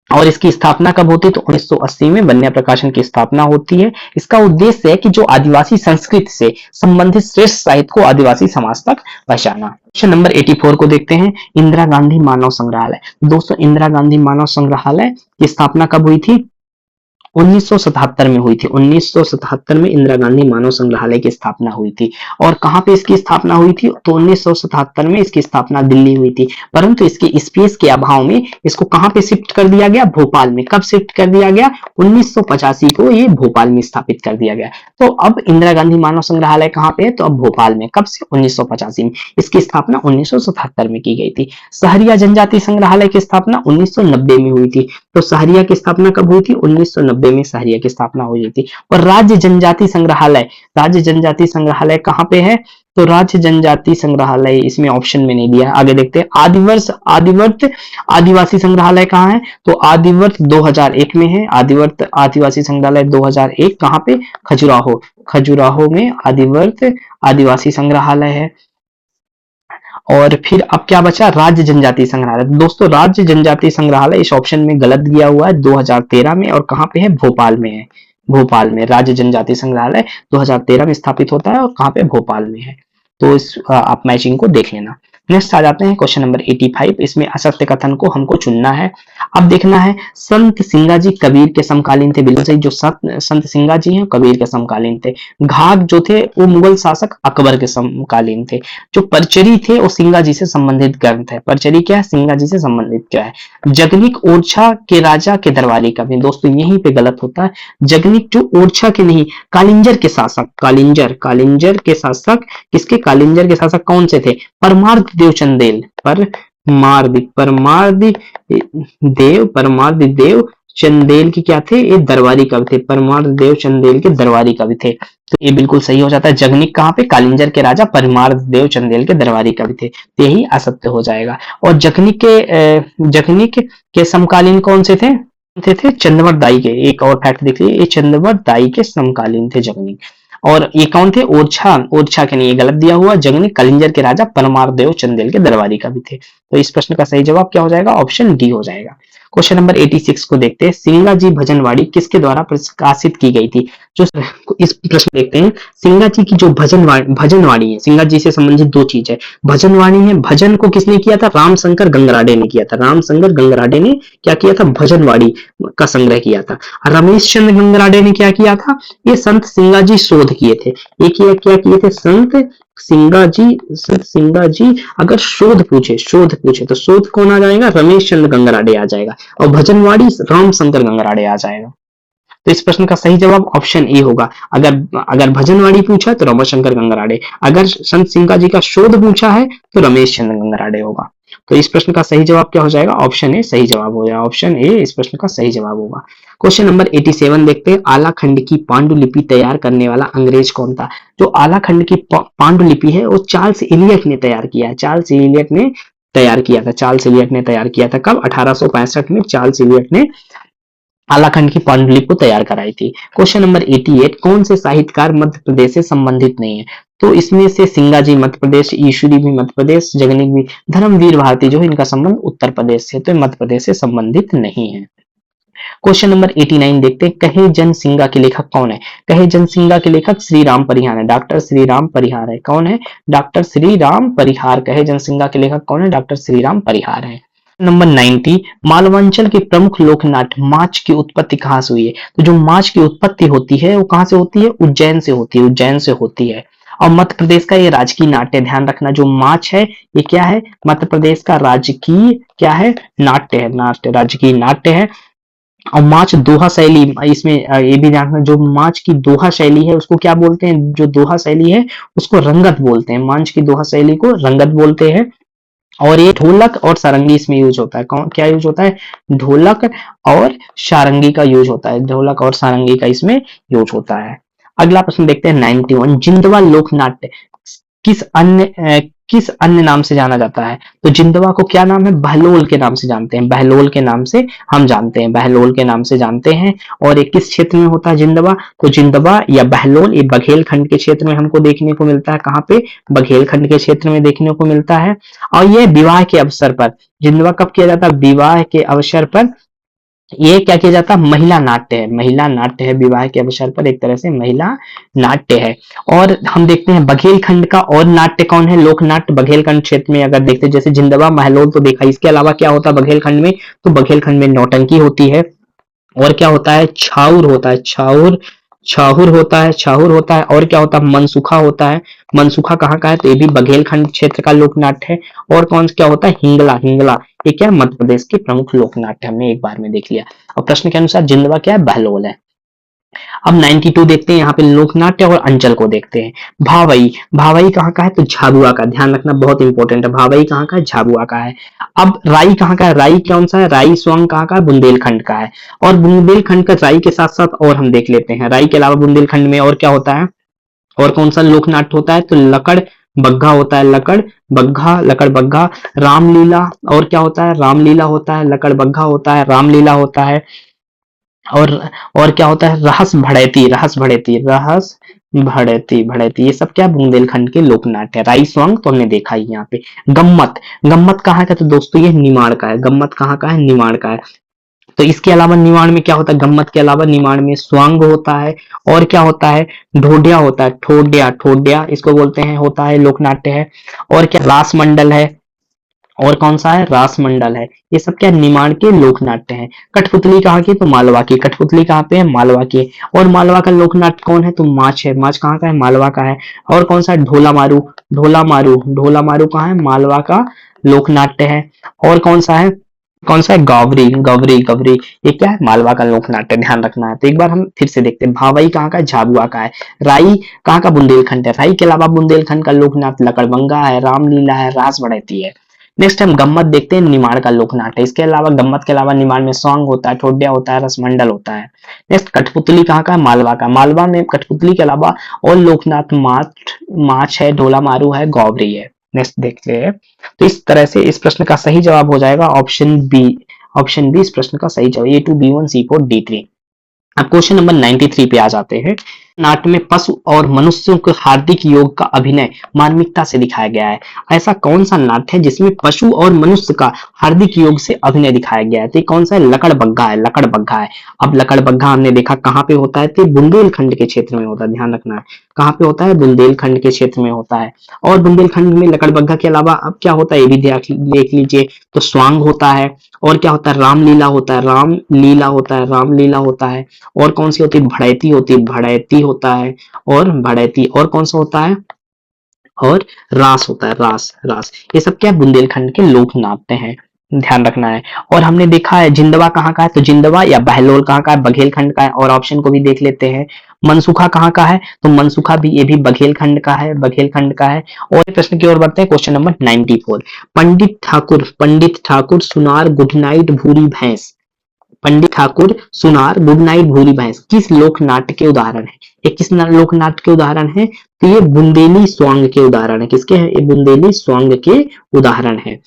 और इसकी स्थापना कब होती है? तो 1980 में वन्या प्रकाशन की स्थापना होती है। इसका उद्देश्य है कि जो आदिवासी संस्कृति से संबंधित श्रेष्ठ साहित्य को आदिवासी समाज तक पहुंचाना। क्वेश्चन नंबर 84 को देखते हैं, इंदिरा गांधी मानव संग्रहालय। दोस्तों, इंदिरा गांधी मानव संग्रहालय की स्थापना कब हुई थी? 1977 में हुई थी। 1977 में इंदिरा गांधी मानव संग्रहालय की स्थापना हुई थी। और कहां पे इसकी स्थापना हुई थी? तो 1977 में इसकी स्थापना दिल्ली हुई थी, परंतु इसके स्पेस के अभाव में इसको कहां पे शिफ्ट कर दिया गया? भोपाल में। कब शिफ्ट कर दिया गया? 1985 को ये भोपाल में स्थापित कर दिया गया। तो अब इंदिरा गांधी मानव संग्रहालय कहां पे है? तो अब भोपाल में। कब से? 1985 में। इसकी स्थापना 1977 में की गई थी। सहरिया जनजाति संग्रहालय की स्थापना 1990 में हुई थी। तो सहरिया की स्थापना कब हुई थी? 1990 में सहरिया की स्थापना हुई थी। और राज्य जनजाति संग्रहालय कहां पे है? तो राज्य जनजाति संग्रहालय इसमें ऑप्शन में नहीं दिया है। आगे देखते हैं, आदिवर्त आदिवासी संग्रहालय कहाँ है? तो आदिवर्त 2001 में है। आदिवर्त आदिवासी संग्रहालय 2001 कहां पे? खजुराहो में आदिवर्त आदिवासी संग्रहालय है। और फिर अब क्या बचा? राज्य जनजाति संग्रहालय। दोस्तों, राज्य जनजाति संग्रहालय इस ऑप्शन में गलत दिया हुआ है, 2013 में। और कहां पे है? भोपाल में है। भोपाल में राज्य जनजाति संग्रहालय 2013 में स्थापित होता है और कहां पे? भोपाल में है। तो इस आप मैचिंग को देख लेना। नेक्स्ट आ जाते हैं क्वेश्चन नंबर 85। इसमें असत्य कथन को हमको चुनना है। अब देखना है, संत सिंगाजी कबीर के समकालीन थे। बिल्कुल सही, जो संत सिंगाजी हैं कबीर के समकालीन थे। घाघ जो थे वो मुगल शासक अकबर के समकालीन थे। जो परचरी थे वो सिंगाजी से संबंधित ग्रंथ है। परचरी क्या है? सिंगाजी से संबंधित क्या है? जगनिक ओरछा के राजा के दरबारी कवि। दोस्तों यहीं पे गलत होता है। जगनिक जो ओरछा के नहीं, कालिंजर के शासक, कालिंजर के शासक, किसके? कालिंजर के शासक कौन से थे? परमार्थ देव चंदेल, परमार्थ देव चंदेल की क्या थे? ये दरबारी कवि थे। परमार्थ देव चंदेल के दरबारी कवि थे। तो ये बिल्कुल सही हो जाता है। जगनिक कहाँ पे? कालिंजर के राजा परमार्थ देव चंदेल के दरबारी कवि थे। तो यही असत्य हो जाएगा। और जगनिक के समकालीन कौन से थे? चंद्रवत दाई के। एक और फैक्ट देख लीजिए, ये चंद्रवत दाई के समकालीन थे जगनिक। और ये कौन थे? ओरछा के नहीं, ये गलत दिया हुआ। जगनिक कलिंजर के राजा परमार देव चंदेल के दरबारी कवि थे। तो इस प्रश्न का सही जवाब क्या हो जाएगा? ऑप्शन डी हो जाएगा। क्वेश्चन नंबर 86 को देखते हैं। सिंगाजी भजनवाड़ी किसके द्वारा प्रकाशित की गई थी? जो इस प्रश्न देखते हैं, सिंगाजी की जो भजनवाड़ी है, सिंगाजी से संबंधित दो चीज है। भजनवाड़ी है, भजन को किसने किया था? रामशंकर गंगराडे ने किया था। रामशंकर गंगराडे ने क्या किया था? भजनवाड़ी का संग्रह किया था। रमेश चंद्र गंगराडे ने क्या किया था? ये संत सिंगाजी शोध किए थे। ये क्या किए थे? संत सिंगाजी अगर शोध पूछे तो शोध कौन आ जाएगा? रमेश चंद्र गंगराडे आ जाएगा। और भजनवाड़ी रामशंकर गंगराडे आ जाएगा। तो इस प्रश्न का सही जवाब ऑप्शन ए होगा। अगर भजनवाड़ी पूछा तो रमाशंकर गंगराडे, अगर संत सिंगाजी का शोध पूछा है तो रमेश चंद्र गंगराडे होगा। तो इस प्रश्न का सही जवाब क्या हो जाएगा? ऑप्शन ए सही जवाब हो जाएगा। ऑप्शन ए इस प्रश्न का सही जवाब होगा। क्वेश्चन नंबर 87 देखते हैं। आलाखंड की पांडुलिपि तैयार करने वाला अंग्रेज कौन था? जो आलाखंड की पांडुलिपि है वो चार्ल्स इलियट ने तैयार किया है। चार्ल्स इलियट ने तैयार किया था। कब? 1865 में चार्ल्स इलियट ने आलाखंड की पांडुलिपि को तैयार कराई थी। Question number 88। कौन से साहित्यकार मध्य प्रदेश से संबंधित नहीं है? तो इसमें से सिंगाजी मध्य प्रदेश, ईश्वरी भी मध्य प्रदेश, जगनिक भी, धर्मवीर भारती जो है इनका संबंध उत्तर प्रदेश से, तो मध्य प्रदेश से संबंधित नहीं है। क्वेश्चन नंबर 89 देखते हैं। कहे जन सिंगा के लेखक कौन है? कहे जन सिंगा के लेखक श्री राम परिहार है। डॉक्टर श्री राम परिहार है। कौन है? डॉक्टर श्री राम परिहार। कहे जन सिंगा के लेखक कौन है? डॉक्टर श्री राम परिहार है। नंबर 90। मालवांचल के प्रमुख लोकनाट्य माच की उत्पत्ति कहां से हुई है? तो जो माच की उत्पत्ति होती है वो कहां से होती है? उज्जैन से होती है। और मध्य प्रदेश का ये राजकीय नाट्य, ध्यान रखना, जो माच है ये क्या है? मध्य प्रदेश का राजकीय क्या है? नाट्य है। राजकीय नाट्य है। और माच दोहा शैली, इसमें ये भी ध्यान रखना, जो माच की दोहा शैली है उसको क्या बोलते हैं? जो दोहा शैली है उसको रंगत बोलते हैं। माच की दोहा शैली को रंगत बोलते हैं। और ये ढोलक और सारंगी इसमें यूज होता है। कौन क्या यूज होता है? ढोलक और सारंगी का यूज होता है। ढोलक और सारंगी का इसमें यूज होता है। अगला प्रश्न देखते हैं 91। जिंदवा लोकनाट्य किस अन्य नाम से जाना जाता है? तो जिंदवा को क्या नाम है? बहलोल के नाम से जानते हैं। बहलोल के नाम से हम जानते हैं। बहलोल के नाम से जानते हैं। और ये किस क्षेत्र में होता है जिंदवा? तो जिंदवा या बहलोल ये बघेलखंड के क्षेत्र में हमको देखने को मिलता है। कहाँ पे? बघेलखंड के क्षेत्र में देखने को मिलता है। और ये विवाह के अवसर पर, जिंदवा कब किया जाता है? विवाह के अवसर पर ये क्या किया जाता है? महिला नाट्य है। महिला नाट्य है। विवाह के अवसर पर एक तरह से महिला नाट्य है। और हम देखते हैं बघेलखंड का और नाट्य कौन है? लोक नाट्य बघेलखंड क्षेत्र में अगर देखते हैं, जैसे जिंदवा महलोल तो देखा, इसके अलावा क्या होता है बघेलखंड में? तो बघेलखंड में नौटंकी होती है। और क्या होता है? छाउर होता है। छाहुर होता है। और क्या होता है? मनसुखा होता है। मनसुखा कहाँ का है? तो ये भी बघेलखंड क्षेत्र का लोक नाट्य है। और कौन क्या होता है? हिंगला ये क्या है? मध्य प्रदेश के प्रमुख लोक नाट्य हमने एक बार में देख लिया। और प्रश्न के अनुसार जिंदवा क्या है? बहलोल है। अब 92 देखते हैं, यहाँ पे लोकनाट्य और अंचल को देखते हैं। भावई कहाँ का है? तो झाबुआ का। ध्यान रखना बहुत इंपॉर्टेंट है। भावई कहाँ का है? झाबुआ का है। अब राई कहाँ का है? राई कौन सा है? राई स्वांग कहाँ का है? बुंदेलखंड का है। और बुंदेलखंड का राई के साथ साथ और हम देख लेते हैं, राई के अलावा बुंदेलखंड में और क्या होता है? और कौन सा लोकनाट्य होता है? तो लकड़ बग्घा होता है। लकड़ बग्घा, रामलीला। और क्या होता है? रामलीला होता है। लकड़ बग्घा होता है, रामलीला होता है। और और क्या होता है? रहस भड़ेती, ये सब क्या? बुंदेलखंड के लोकनाट्य है। राई सॉन्ग तो हमने देखा ही यहाँ पे। गम्मत कहाँ का? तो दोस्तों ये निमाड़ का है। गम्मत कहाँ का है? निमाड़ का है। तो इसके अलावा निमाड़ में क्या होता है, गम्मत के अलावा निमाड़ में स्वांग होता है, और क्या होता है, ढोडिया होता है, ठोडिया ठोडिया इसको बोलते हैं, होता है, लोक नाट्य है। और क्या रास मंडल है, और कौन सा है, रास मंडल है। ये सब क्या निमाड़ के लोक नाट्य है। कठपुतली कहाँ की, तो मालवा की। कठपुतली कहाँ पे है, मालवा की। और मालवा का लोक नाट्य कौन है, तो माछ है। माछ कहाँ का है, मालवा का है। और कौन सा है, ढोला मारू। ढोला मारू, ढोला मारू कहाँ है, मालवा का लोक नाट्य है। और कौन सा है, कौन सा है, गौरी गौरी गौरी, ये क्या है, मालवा का लोक नाट्य, ध्यान रखना है। तो एक बार हम फिर से देखते हैं, भावई कहाँ का है, झाबुआ का है। राई कहाँ का, बुंदेलखंड है। राई के अलावा बुंदेलखंड का लोक नाट्य लकड़बंगा है, रामलीला है, रास बढ़ती है। नेक्स्ट हम गम्मत देखते हैं, निमाड़ का लोक नाट्य। इसके अलावा गम्मत के अलावा निमाड़ में सॉन्ग होता है, ठोडिया होता है, रसमंडल होता है। नेक्स्ट कठपुतली कहाँ का है, मालवा का। मालवा में कठपुतली के अलावा और लोकनाथ माछ माछ है, ढोला मारू है, गौरी है। नेक्स्ट देखते हैं। तो इस तरह से इस प्रश्न का सही जवाब हो जाएगा ऑप्शन बी। ऑप्शन बी इस प्रश्न का सही जवाब, A2B1C4D3। अब क्वेश्चन नंबर 93 पे आ जाते हैं। नाट्य में पशु और मनुष्यों के हार्दिक योग का अभिनय मार्मिकता से दिखाया गया है। ऐसा कौन सा नाट्य है जिसमें पशु और मनुष्य का हार्दिक योग से अभिनय दिखाया गया है, तो कौन सा है, लकड़बग्गा है, लकड़बग्गा है। अब लकड़बग्गा हमने देखा कहाँ पे होता है, तो बुंदेलखंड के क्षेत्र में होता है, ध्यान रखना है। कहाँ पे होता है, बुंदेलखंड के क्षेत्र में होता है। और बुंदेलखंड में लकड़बग्गा के अलावा अब क्या होता है, ये भी देख लीजिए, तो स्वांग होता है। और क्या होता है, रामलीला होता है, रामलीला होता है, रामलीला होता है। और कौन सी होती है, भड़ैती होती है, भड़ैती होता है। और भड़ैती, और कौन सा होता है, और रास होता है, रास रास। ये सब क्या बुंदेलखंड के लोक नाट्य हैं, ध्यान रखना है। और हमने देखा है जिंदवा कहाँ का है, तो जिंदवा या बहलोल कहाँ का है, बघेलखंड का है। और ऑप्शन को भी देख लेते हैं, मनसुखा कहाँ का है, तो मनसुखा भी, ये भी बघेलखंड का है, बघेलखंड का है। और प्रश्न की ओर बढ़ते हैं, क्वेश्चन नंबर 94। पंडित ठाकुर सुनार गुड नाइट भूरी भैंस, पंडित ठाकुर सुनार गुड नाइट भूरी भैंस किस लोक नाट्य के उदाहरण है, ये किस लोक नाट्य के उदाहरण है, तो ये बुंदेली स्वांग के उदाहरण है। किसके हैं, ये बुंदेली स्वांग के उदाहरण है।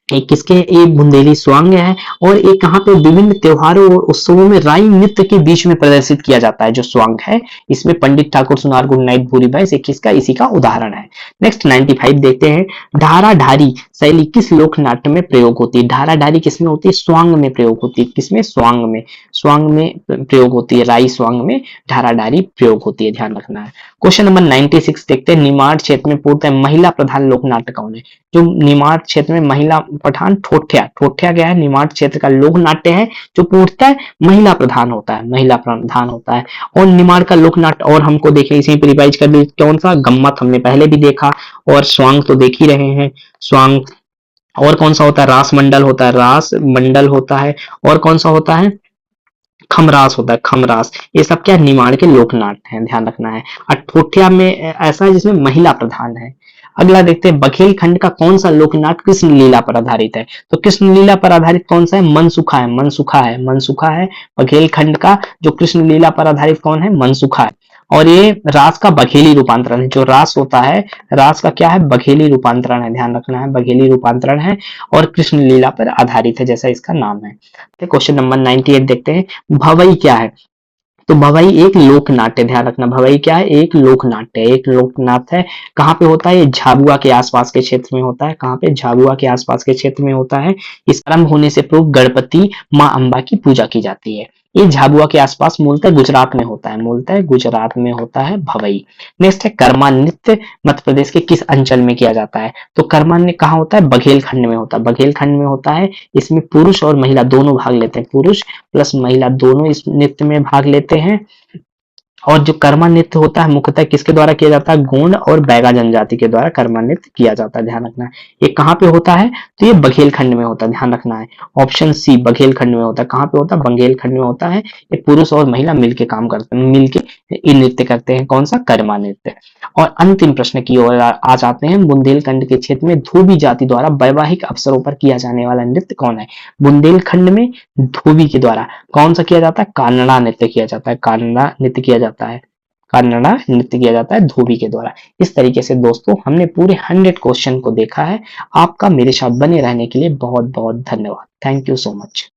एक किसके, ये बुंदेली स्वांग है। और ये कहाँ पे, विभिन्न त्योहारों और उत्सवों में राई नृत्य के बीच में प्रदर्शित किया जाता है, जो स्वांग है। इसमें पंडित ठाकुर सुनार गुड नाइट भूरी भैंस किसका, इसी का उदाहरण है। नेक्स्ट 95 देखते हैं। ढारा ढारी शैली किस लोक नाट्य में प्रयोग होती है, ढारा ढारी किसमें होती है, स्वांग में प्रयोग होती है। किसमें, स्वांग में, स्वांग में प्रयोग होती है, राई स्वांग में ढारा ढारी प्रयोग होती है, ध्यान रखना है। क्वेश्चन नंबर 96 देखते हैं। निमाड़ क्षेत्र में पूर्णतः महिला प्रधान लोक नाट्य कौन है, जो निमाड़ क्षेत्र में महिला प्रधान, ठोठिया। ठोठिया क्या है, निमाड़ क्षेत्र का लोक नाट्य है जो पूर्णतः महिला प्रधान होता है, महिला प्रधान होता है। और निमाड़ का लोक नाट्य और हमको देखे, इसे रिवाइज कर ली, कौन सा, गम्मत हमने पहले भी देखा, और स्वांग तो देख ही रहे हैं, स्वांग। और कौन सा होता है, रास मंडल होता है, रास मंडल होता है। और कौन सा होता है, खमरास होता है, खमरास। ये सब क्या, निमाड़ के लोक नाट्य हैं, ध्यान रखना है। और ठोठिया में ऐसा है जिसमें महिला प्रधान है। अगला देखते हैं, बघेलखंड का कौन सा लोक नाट्य कृष्ण लीला पर आधारित है, तो कृष्ण लीला पर आधारित कौन सा है, मनसुखा है, मनसुखा है, मनसुखा है। बघेलखंड का जो कृष्ण लीला पर आधारित कौन है, मनसुखा है। और ये रास का बघेली रूपांतरण है, जो रास होता है, रास का क्या है, बघेली रूपांतरण है, ध्यान रखना है, बघेली रूपांतरण है। और कृष्ण लीला पर आधारित है, जैसा इसका नाम है। क्वेश्चन नंबर 98 देखते हैं। भवई क्या है, तो भवई एक लोक नाट्य, ध्यान रखना, भवई क्या है, एक लोक नाट्य, एक लोक नाट्य है। कहाँ पे होता है, ये झाबुआ के आसपास के क्षेत्र में होता है। कहाँ पे, झाबुआ के आसपास के क्षेत्र में होता है। इस आरंभ होने से पूर्व गणपति माँ अम्बा की पूजा की जाती है। ये झाबुआ के आसपास मूलतः गुजरात में होता है, मूलतः गुजरात में होता है भवई। नेक्स्ट है, कर्मा नृत्य मध्य प्रदेश के किस अंचल में किया जाता है, तो कर्मा नृत्य कहाँ होता है, बघेलखंड में होता है, बघेलखंड में होता है। इसमें पुरुष और महिला दोनों भाग लेते हैं, पुरुष प्लस महिला दोनों इस नृत्य में भाग लेते हैं। और जो कर्मा नृत्य होता है मुख्यतः किसके द्वारा किया जाता है, गोंड और बैगा जनजाति के द्वारा कर्मा नृत्य किया जाता है, ध्यान रखना है। ये कहाँ पे होता है, तो ये बघेलखंड में होता है, ध्यान रखना है। ऑप्शन सी बघेलखंड में होता है। कहाँ पे होता है, बघेलखंड में होता है। ये पुरुष और महिला मिलके काम करते हैं, मिलके ये नृत्य करते हैं, कौन सा, कर्मा नृत्य। और अंतिम प्रश्न की ओर आ जाते हैं। बुंदेलखंड के क्षेत्र में धोबी जाति द्वारा वैवाहिक अवसरों पर किया जाने वाला नृत्य कौन है, बुंदेलखंड में धोबी के द्वारा कौन सा किया जाता है, कानड़ा नृत्य किया जाता है, कानड़ा नृत्य किया जाता है, कानड़ा नृत्य किया जाता है धोबी के द्वारा। इस तरीके से दोस्तों हमने पूरे 100 क्वेश्चन को देखा है। आपका मेरे साथ बने रहने के लिए बहुत बहुत धन्यवाद। Thank you so much.